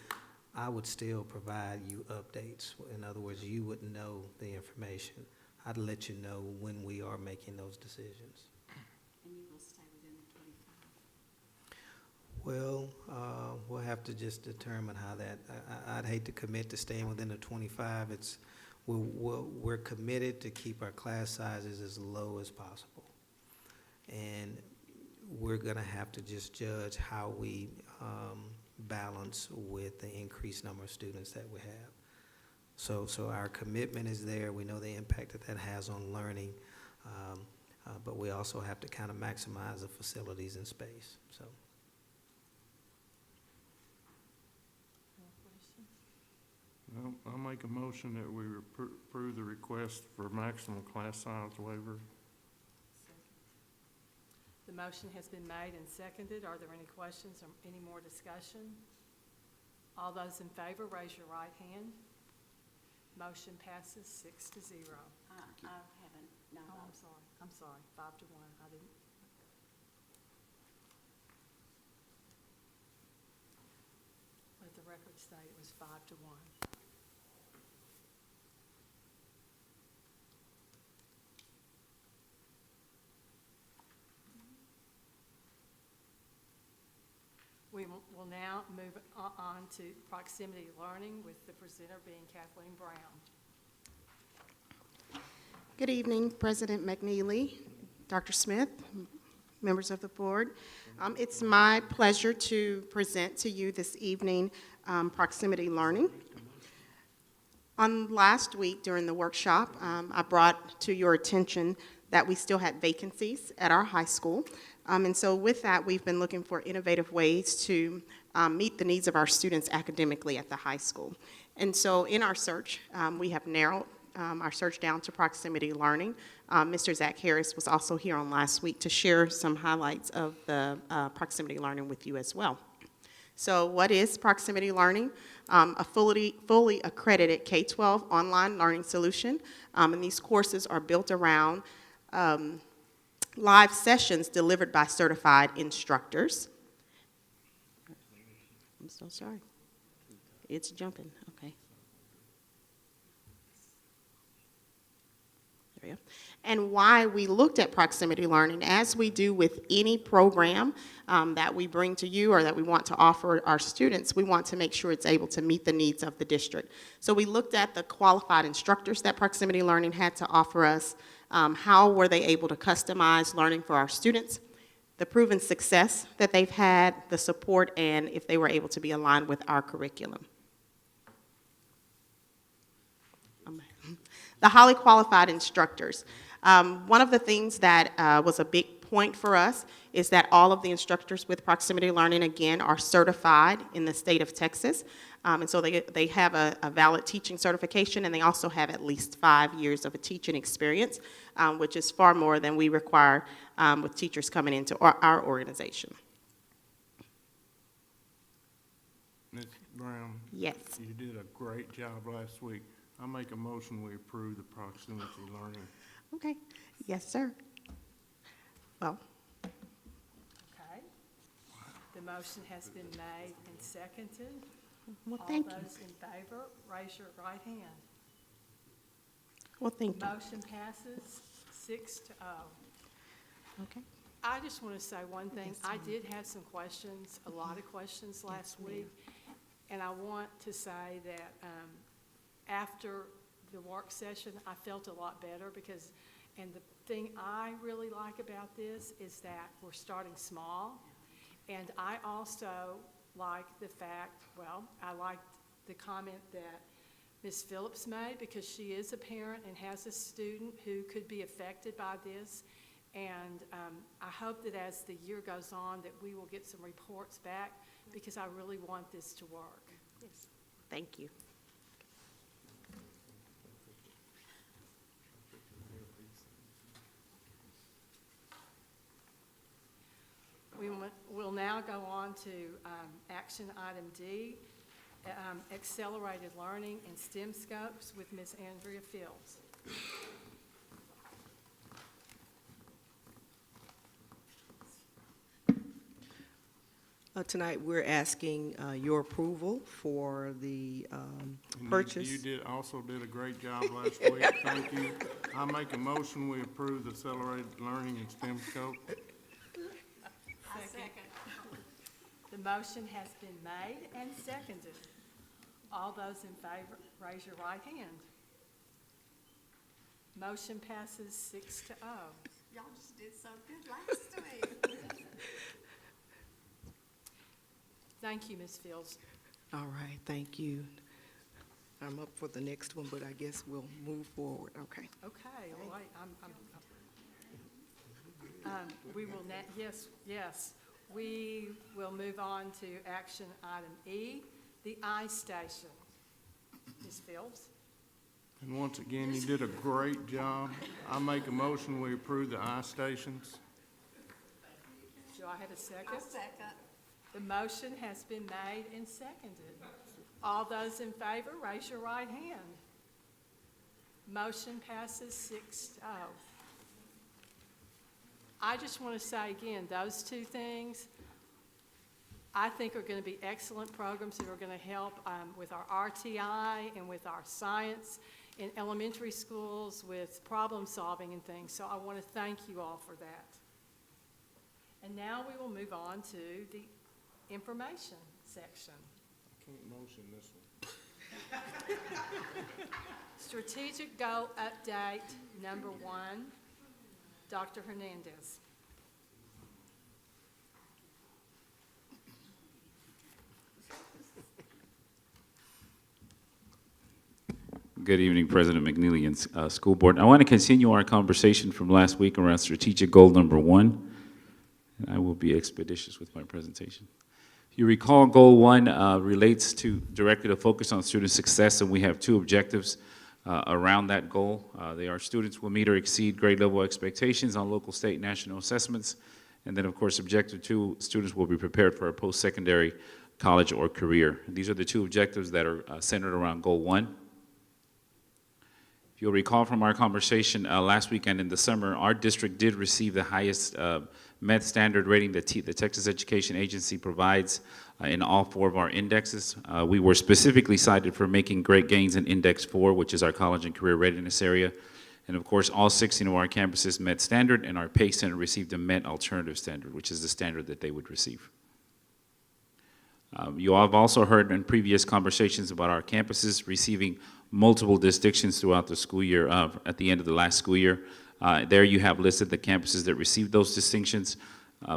I would still provide you updates. In other words, you wouldn't know the information. I'd let you know when we are making those decisions. And you will stay within the 25? Well, we'll have to just determine how that, I'd hate to commit to staying within the 25. We're committed to keep our class sizes as low as possible. And we're gonna have to just judge how we balance with the increased number of students that we have. So our commitment is there. We know the impact that has on learning, but we also have to kind of maximize the facilities and space, so. Well, I'll make a motion that we approve the request for maximum class size waiver. The motion has been made and seconded. Are there any questions or any more discussion? All those in favor, raise your right hand. Motion passes 6-0. I haven't, no. Oh, I'm sorry, 5-1. I didn't. Let the record state it was 5-1. We will now move on to proximity learning, with the presenter being Kathleen Brown. Good evening, President McNeely, Dr. Smith, members of the board. It's my pleasure to present to you this evening proximity learning. On last week during the workshop, I brought to your attention that we still had vacancies at our high school. And so with that, we've been looking for innovative ways to meet the needs of our students academically at the high school. And so in our search, we have narrowed our search down to proximity learning. Mr. Zach Harris was also here on last week to share some highlights of the proximity learning with you as well. So what is proximity learning? A fully accredited K-12 online learning solution. And these courses are built around live sessions delivered by certified instructors. I'm so sorry. It's jumping, okay. There we go. And why we looked at proximity learning, as we do with any program that we bring to you or that we want to offer our students, we want to make sure it's able to meet the needs of the district. So we looked at the qualified instructors that proximity learning had to offer us. How were they able to customize learning for our students? The proven success that they've had, the support, and if they were able to be aligned with our curriculum. The highly qualified instructors. One of the things that was a big point for us is that all of the instructors with proximity learning, again, are certified in the state of Texas. And so they have a valid teaching certification, and they also have at least 5 years of a teaching experience, which is far more than we require with teachers coming into our organization. Ms. Brown? Yes. You did a great job last week. I make a motion we approve the proximity learning. Okay. Yes, sir. Well. Okay. The motion has been made and seconded. Well, thank you. All those in favor, raise your right hand. Well, thank you. Motion passes 6-0. Okay. I just want to say one thing. I did have some questions, a lot of questions last week, and I want to say that after the work session, I felt a lot better because, and the thing I really like about this is that we're starting small, and I also like the fact, well, I liked the comment that Ms. Phillips made because she is a parent and has a student who could be affected by this. And I hope that as the year goes on that we will get some reports back because I really want this to work. Yes. Thank you. We'll now go on to action item D, accelerated learning and STEM scopes with Ms. Andrea Fields. Tonight, we're asking your approval for the purchase. You also did a great job last week. Thank you. I make a motion we approve the accelerated learning and STEM scope. Second. The motion has been made and seconded. All those in favor, raise your right hand. Motion passes 6-0. Y'all just did so good last week. Thank you, Ms. Fields. All right, thank you. I'm up for the next one, but I guess we'll move forward, okay? Okay, all right, we will, yes, we will move on to action item E, the I-Station. Ms. Fields? And once again, you did a great job. I make a motion we approve the I-stations. Do I have a second? I'll second. The motion has been made and seconded. All those in favor, raise your right hand. Motion passes 6-0. I just want to say again, those two things I think are going to be excellent programs that are going to help with our RTI and with our science in elementary schools with problem solving and things. So I want to thank you all for that. And now we will move on to the information section. I can't motion this one. Strategic goal update number 1, Dr. Hernandez. Good evening, President McNeely and School Board. I want to continue our conversation from last week around strategic goal number 1, and I will be expeditious with my presentation. If you recall, goal 1 relates to directly to focus on student success, and we have 2 objectives around that goal. They are students will meet or exceed grade level expectations on local, state, national assessments, and then of course objective 2, students will be prepared for a post-secondary college, or career. These are the two objectives that are centered around Goal 1. If you'll recall from our conversation last weekend in the summer, our district did receive the highest MET standard rating that the Texas Education Agency provides in all 4 of our indexes. We were specifically cited for making great gains in Index 4, which is our college and career readiness area. And of course, all 16 of our campuses met standard, and our PACE Center received a MET alternative standard, which is the standard that they would receive. You all have also heard in previous conversations about our campuses receiving multiple distinctions throughout the school year, at the end of the last school year. There you have listed the campuses that received those distinctions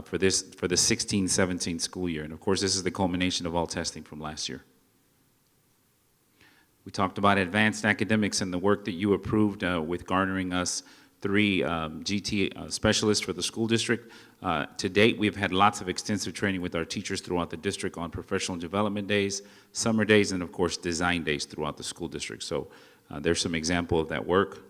for the 16-17 school year. And of course, this is the culmination of all testing from last year. We talked about advanced academics and the work that you approved with garnering us 3 GT specialists for the school district. To date, we've had lots of extensive training with our teachers throughout the district on professional development days, summer days, and of course, design days throughout the school district. So there's some example of that work.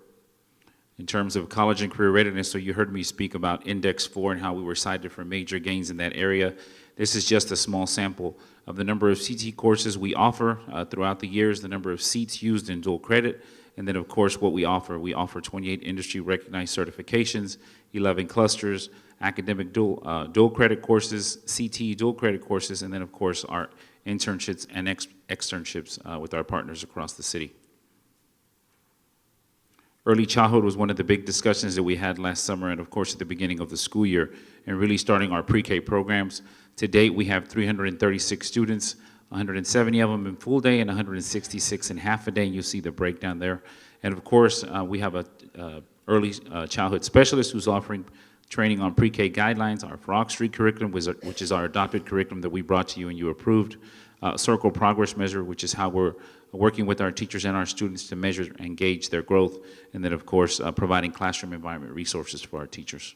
In terms of college and career readiness, so you heard me speak about Index 4 and how we were cited for major gains in that area. This is just a small sample of the number of CT courses we offer throughout the years, the number of seats used in dual credit, and then of course what we offer. We offer 28 industry recognized certifications, 11 clusters, academic dual credit courses, CT dual credit courses, and then of course our internships and externships with our partners across the city. Early childhood was one of the big discussions that we had last summer and of course at the beginning of the school year, and really starting our pre-K programs. To date, we have 336 students, 170 of them in full day and 166 in half a day, and you'll see the breakdown there. And of course, we have a early childhood specialist who's offering training on pre-K guidelines, our Frog Street curriculum, which is our adopted curriculum that we brought to you and you approved, Circle Progress Measure, which is how we're working with our teachers and our students to measure and gauge their growth, and then of course, providing classroom environment resources for our teachers.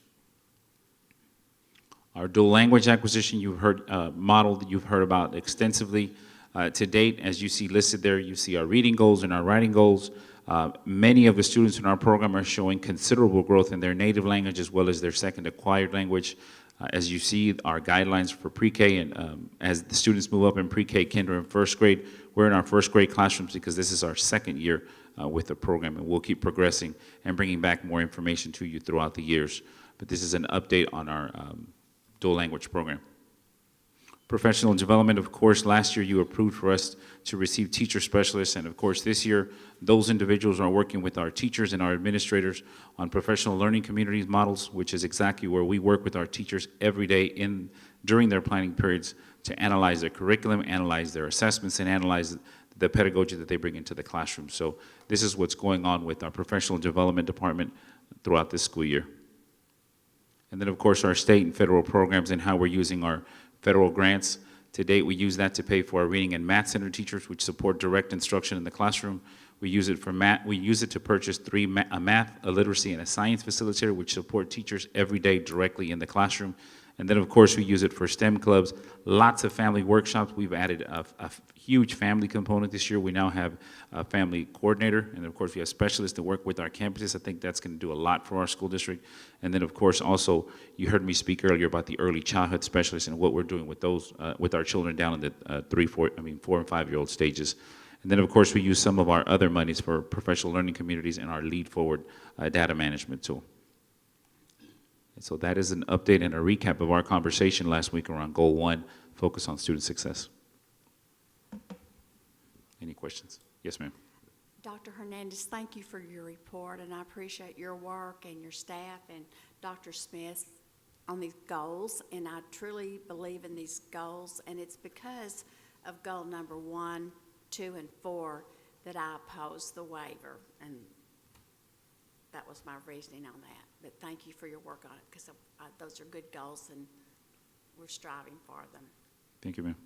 Our dual language acquisition you've heard modeled, you've heard about extensively. To date, as you see listed there, you see our reading goals and our writing goals. Many of the students in our program are showing considerable growth in their native language as well as their second acquired language. As you see, our guidelines for pre-K, and as the students move up in pre-K, kinder, and first grade, we're in our first grade classrooms because this is our second year with the program, and we'll keep progressing and bringing back more information to you throughout the years. But this is an update on our dual language program. Professional development, of course, last year you approved for us to receive teacher specialists, and of course this year those individuals are working with our teachers and our administrators on professional learning communities models, which is exactly where we work with our teachers every day during their planning periods to analyze their curriculum, analyze their assessments, and analyze the pedagogy that they bring into the classroom. So this is what's going on with our professional development department throughout this school year. And then of course our state and federal programs and how we're using our federal grants. To date, we use that to pay for our reading and math center teachers, which support direct instruction in the classroom. We use it for math. We use it to purchase a math, a literacy, and a science facilitator, which support teachers every day directly in the classroom. And then, of course, we use it for STEM clubs, lots of family workshops. We've added a huge family component this year. We now have a family coordinator, and of course, we have specialists that work with our campuses. I think that's going to do a lot for our school district. And then, of course, also, you heard me speak earlier about the early childhood specialists and what we're doing with those, with our children down in the 4 and 5-year-old stages. And then, of course, we use some of our other monies for professional learning communities and our Lead Forward data management tool. And so that is an update and a recap of our conversation last week around Goal 1, focus on student success. Any questions? Yes, ma'am. Dr. Hernandez, thank you for your report, and I appreciate your work and your staff and Dr. Smith on these goals, and I truly believe in these goals, and it's because of goal number 1, 2, and 4 that I oppose the waiver, and that was my reasoning on that. But thank you for your work on it, because those are good goals, and we're striving for them. Thank you, ma'am.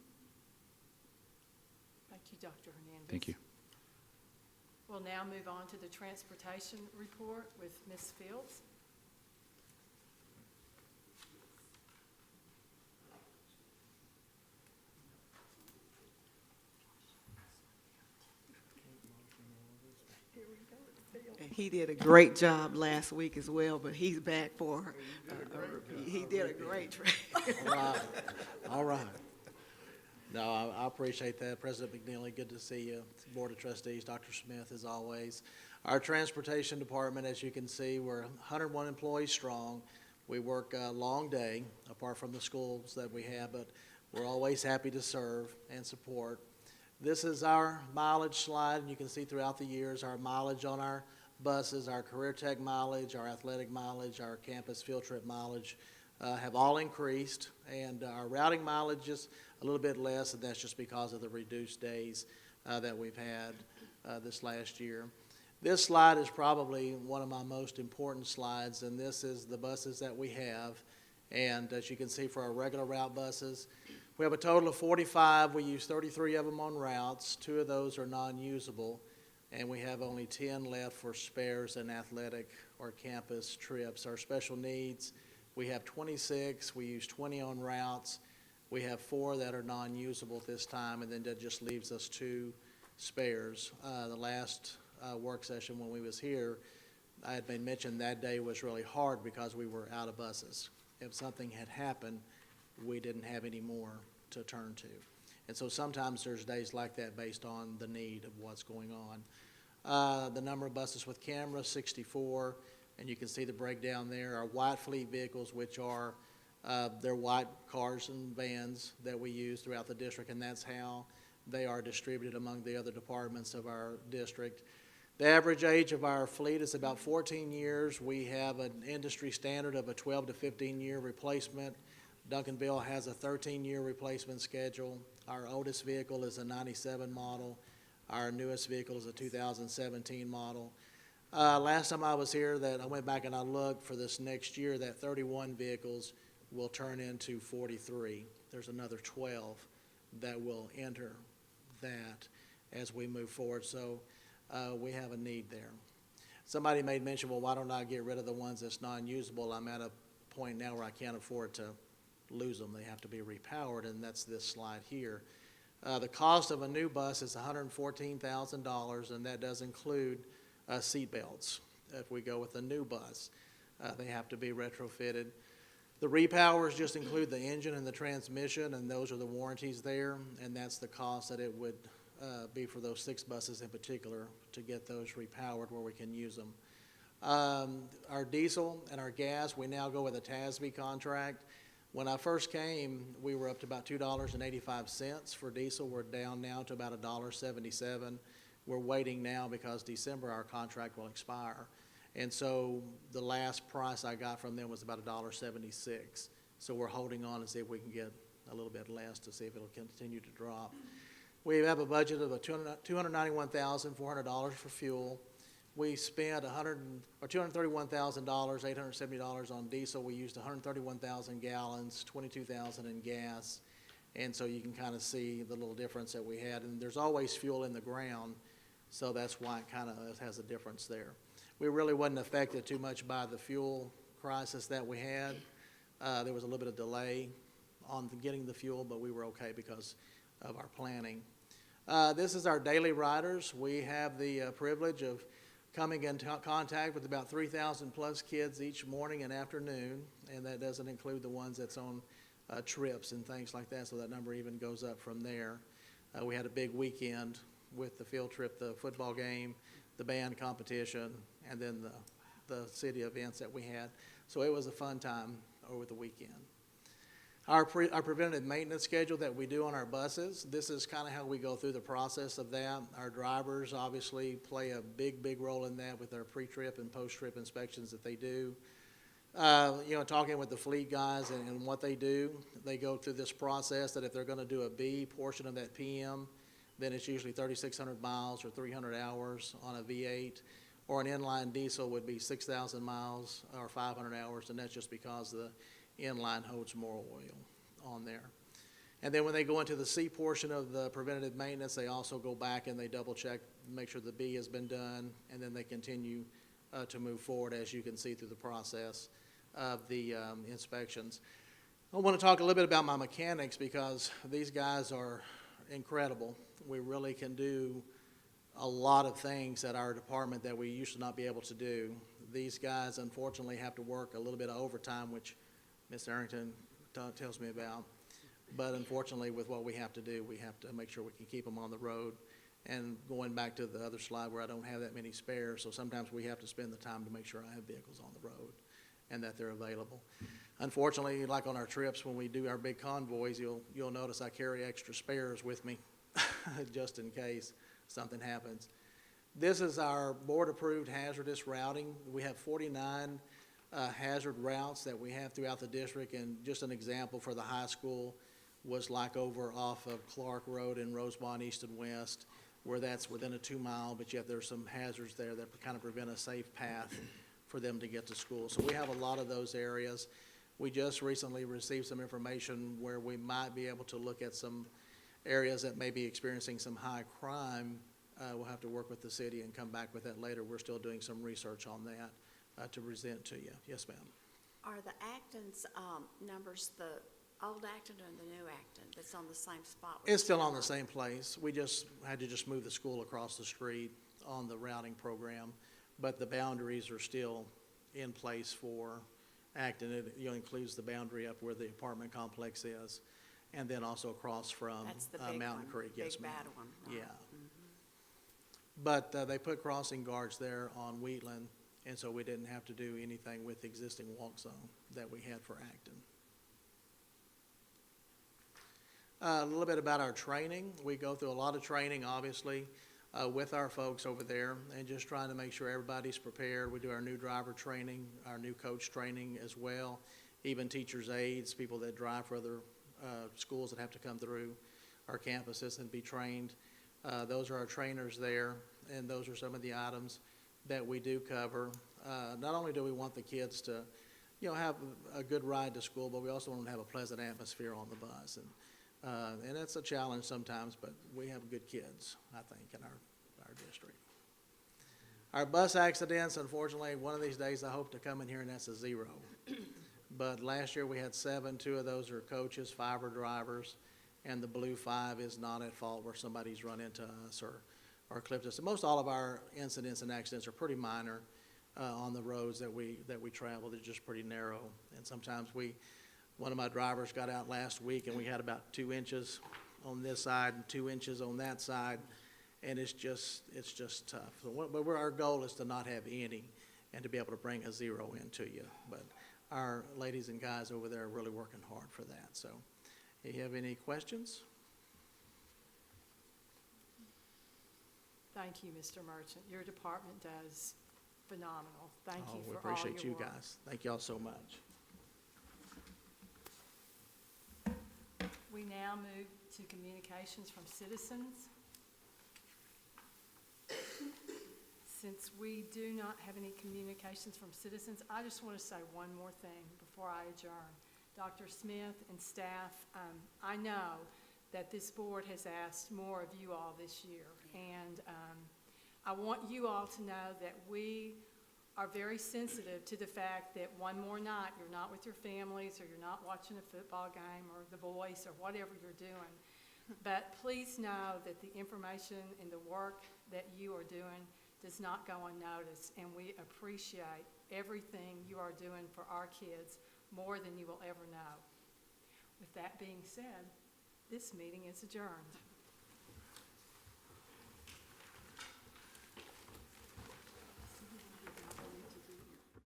Thank you, Dr. Hernandez. Thank you. We'll now move on to the transportation report with Ms. Fields. He did a great job last week as well, but he's back for, he did a great job. All right. All right. No, I appreciate that. President McNeely, good to see you. Board of Trustees, Dr. Smith, as always. Our transportation department, as you can see, we're 101 employees strong. We work a long day, apart from the schools that we have, but we're always happy to serve and support. This is our mileage slide, and you can see throughout the years our mileage on our buses, our career tech mileage, our athletic mileage, our campus field trip mileage have all increased, and our routing mileage is a little bit less, and that's just because of the reduced days that we've had this last year. This slide is probably one of my most important slides, and this is the buses that we have. And as you can see, for our regular route buses, we have a total of 45. We use 33 of them on routes. 2 of those are non-usable, and we have only 10 left for spares and athletic or campus trips. Our special needs, we have 26. We use 20 on routes. We have 4 that are non-usable at this time, and then that just leaves us 2 spares. The last work session when we was here, I had been mentioned that day was really hard because we were out of buses. If something had happened, we didn't have any more to turn to. And so sometimes there's days like that based on the need of what's going on. The number of buses with cameras, 64, and you can see the breakdown there. Our white fleet vehicles, which are they're white cars and vans that we use throughout the district, and that's how they are distributed among the other departments of our district. The average age of our fleet is about 14 years. We have an industry standard of a 12 to 15-year replacement. Duncanville has a 13-year replacement schedule. Our oldest vehicle is a 97 model. Our newest vehicle is a 2017 model. Last time I was here, I went back and I looked for this next year, that 31 vehicles will turn into 43. There's another 12 that will enter that as we move forward. So we have a need there. Somebody made mention, well, why don't I get rid of the ones that's non-usable? I'm at a point now where I can't afford to lose them. They have to be repowered, and that's this slide here. The cost of a new bus is $114,000, and that does include seat belts. If we go with a new bus, they have to be retrofitted. The repowers just include the engine and the transmission, and those are the warranties there, and that's the cost that it would be for those 6 buses in particular to get those repowered where we can use them. Our diesel and our gas, we now go with a TASB contract. When I first came, we were up to about $2.85 for diesel. We're down now to about $1.77. We're waiting now because December our contract will expire. And so the last price I got from them was about $1.76. So we're holding on to see if we can get a little bit less to see if it'll continue to drop. We have a budget of $291,400 for fuel. We spent $231,000, $870 on diesel. We used 131,000 gallons, 22,000 in gas. And so you can kind of see the little difference that we had. And there's always fuel in the ground, so that's why it kind of has a difference there. We really wasn't affected too much by the fuel crisis that we had. There was a little bit of delay on getting the fuel, but we were okay because of our planning. This is our daily riders. We have the privilege of coming in contact with about 3,000 plus kids each morning and afternoon, and that doesn't include the ones that's on trips and things like that, so that number even goes up from there. We had a big weekend with the field trip, the football game, the band competition, and then the city events that we had. So it was a fun time over the weekend. Our preventative maintenance schedule that we do on our buses, this is kind of how we go through the process of that. Our drivers obviously play a big, big role in that with their pre-trip and post-trip inspections that they do. Talking with the fleet guys and what they do, they go through this process that if they're going to do a B portion of that PM, then it's usually 3,600 miles or 300 hours on a V8, or an inline diesel would be 6,000 miles or 500 hours, and that's just because the inline holds more oil on there. And then when they go into the C portion of the preventative maintenance, they also go back and they double check, make sure the B has been done, and then they continue to move forward, as you can see through the process of the inspections. I want to talk a little bit about my mechanics because these guys are incredible. We really can do a lot of things at our department that we used to not be able to do. These guys unfortunately have to work a little bit of overtime, which Ms. Arrington tells me about. But unfortunately, with what we have to do, we have to make sure we can keep them on the road. And going back to the other slide where I don't have that many spares, so sometimes we have to spend the time to make sure I have vehicles on the road and that they're available. Unfortunately, like on our trips, when we do our big convoys, you'll notice I carry extra spares with me just in case something happens. This is our board-approved hazardous routing. We have 49 hazard routes that we have throughout the district, and just an example for the high school was like over off of Clark Road in Rosebond East and West, where that's within a 2 mile, but yet there's some hazards there that kind of prevent a safe path for them to get to school. So we have a lot of those areas. We just recently received some information where we might be able to look at some areas that may be experiencing some high crime. We'll have to work with the city and come back with that later. We're still doing some research on that to present to you. Yes, ma'am. Are the Acton's numbers the old Acton or the new Acton that's on the same spot? It's still on the same place. We just had to just move the school across the street on the routing program, but the boundaries are still in place for Acton. It includes the boundary up where the apartment complex is, and then also across from That's the big Mountain one, Creek. Yes, big ma'am. bad one. Right? Yeah. But they put crossing guards there on Wheatland, and so we didn't have to do anything with the existing walk zone that we had for Acton. A little bit about our training. We go through a lot of training, obviously, with our folks over there, and just trying to make sure everybody's prepared. We do our new driver training, our new coach training as well, even teachers' aides, people that drive for other schools that have to come through our campuses and be trained. Those are our trainers there, and those are some of the items that we do cover. Not only do we want the kids to, have a good ride to school, but we also want them to have a pleasant atmosphere on the bus. And it's a challenge sometimes, but we have good kids, I think, in our district. Our bus accidents, unfortunately, one of these days I hope to come in here and that's a 0. But last year we had 7. 2 of those are coaches, 5 are drivers, and the blue 5 is not at fault where somebody's run into us or clipped us. And most all of our incidents and accidents are pretty minor on the roads that we travel. They're just pretty narrow. And sometimes one of my drivers got out last week and we had about 2 inches on this side and 2 inches on that side, and it's just tough. So but our goal is to not have any and to be able to bring a 0 into you. But our ladies and guys over there are really working hard for that. So, do you have any questions? Thank you, Mr. Merchant. Your department does phenomenal. Thank you We for all your appreciate you work. guys. Thank y'all so much. We now move to communications from citizens. Since we do not have any communications from citizens, I just want to say one more thing before I adjourn. Dr. Smith and staff, I know that this board has asked more of you all this year, and I want you all to know that we are very sensitive to the fact that one more night you're not with your families or you're not watching a football game or The Voice or whatever you're doing. But please know that the information and the work that you are doing does not go unnoticed, and we appreciate everything you are doing for our kids more than you will ever know. With that being said, this meeting is adjourned.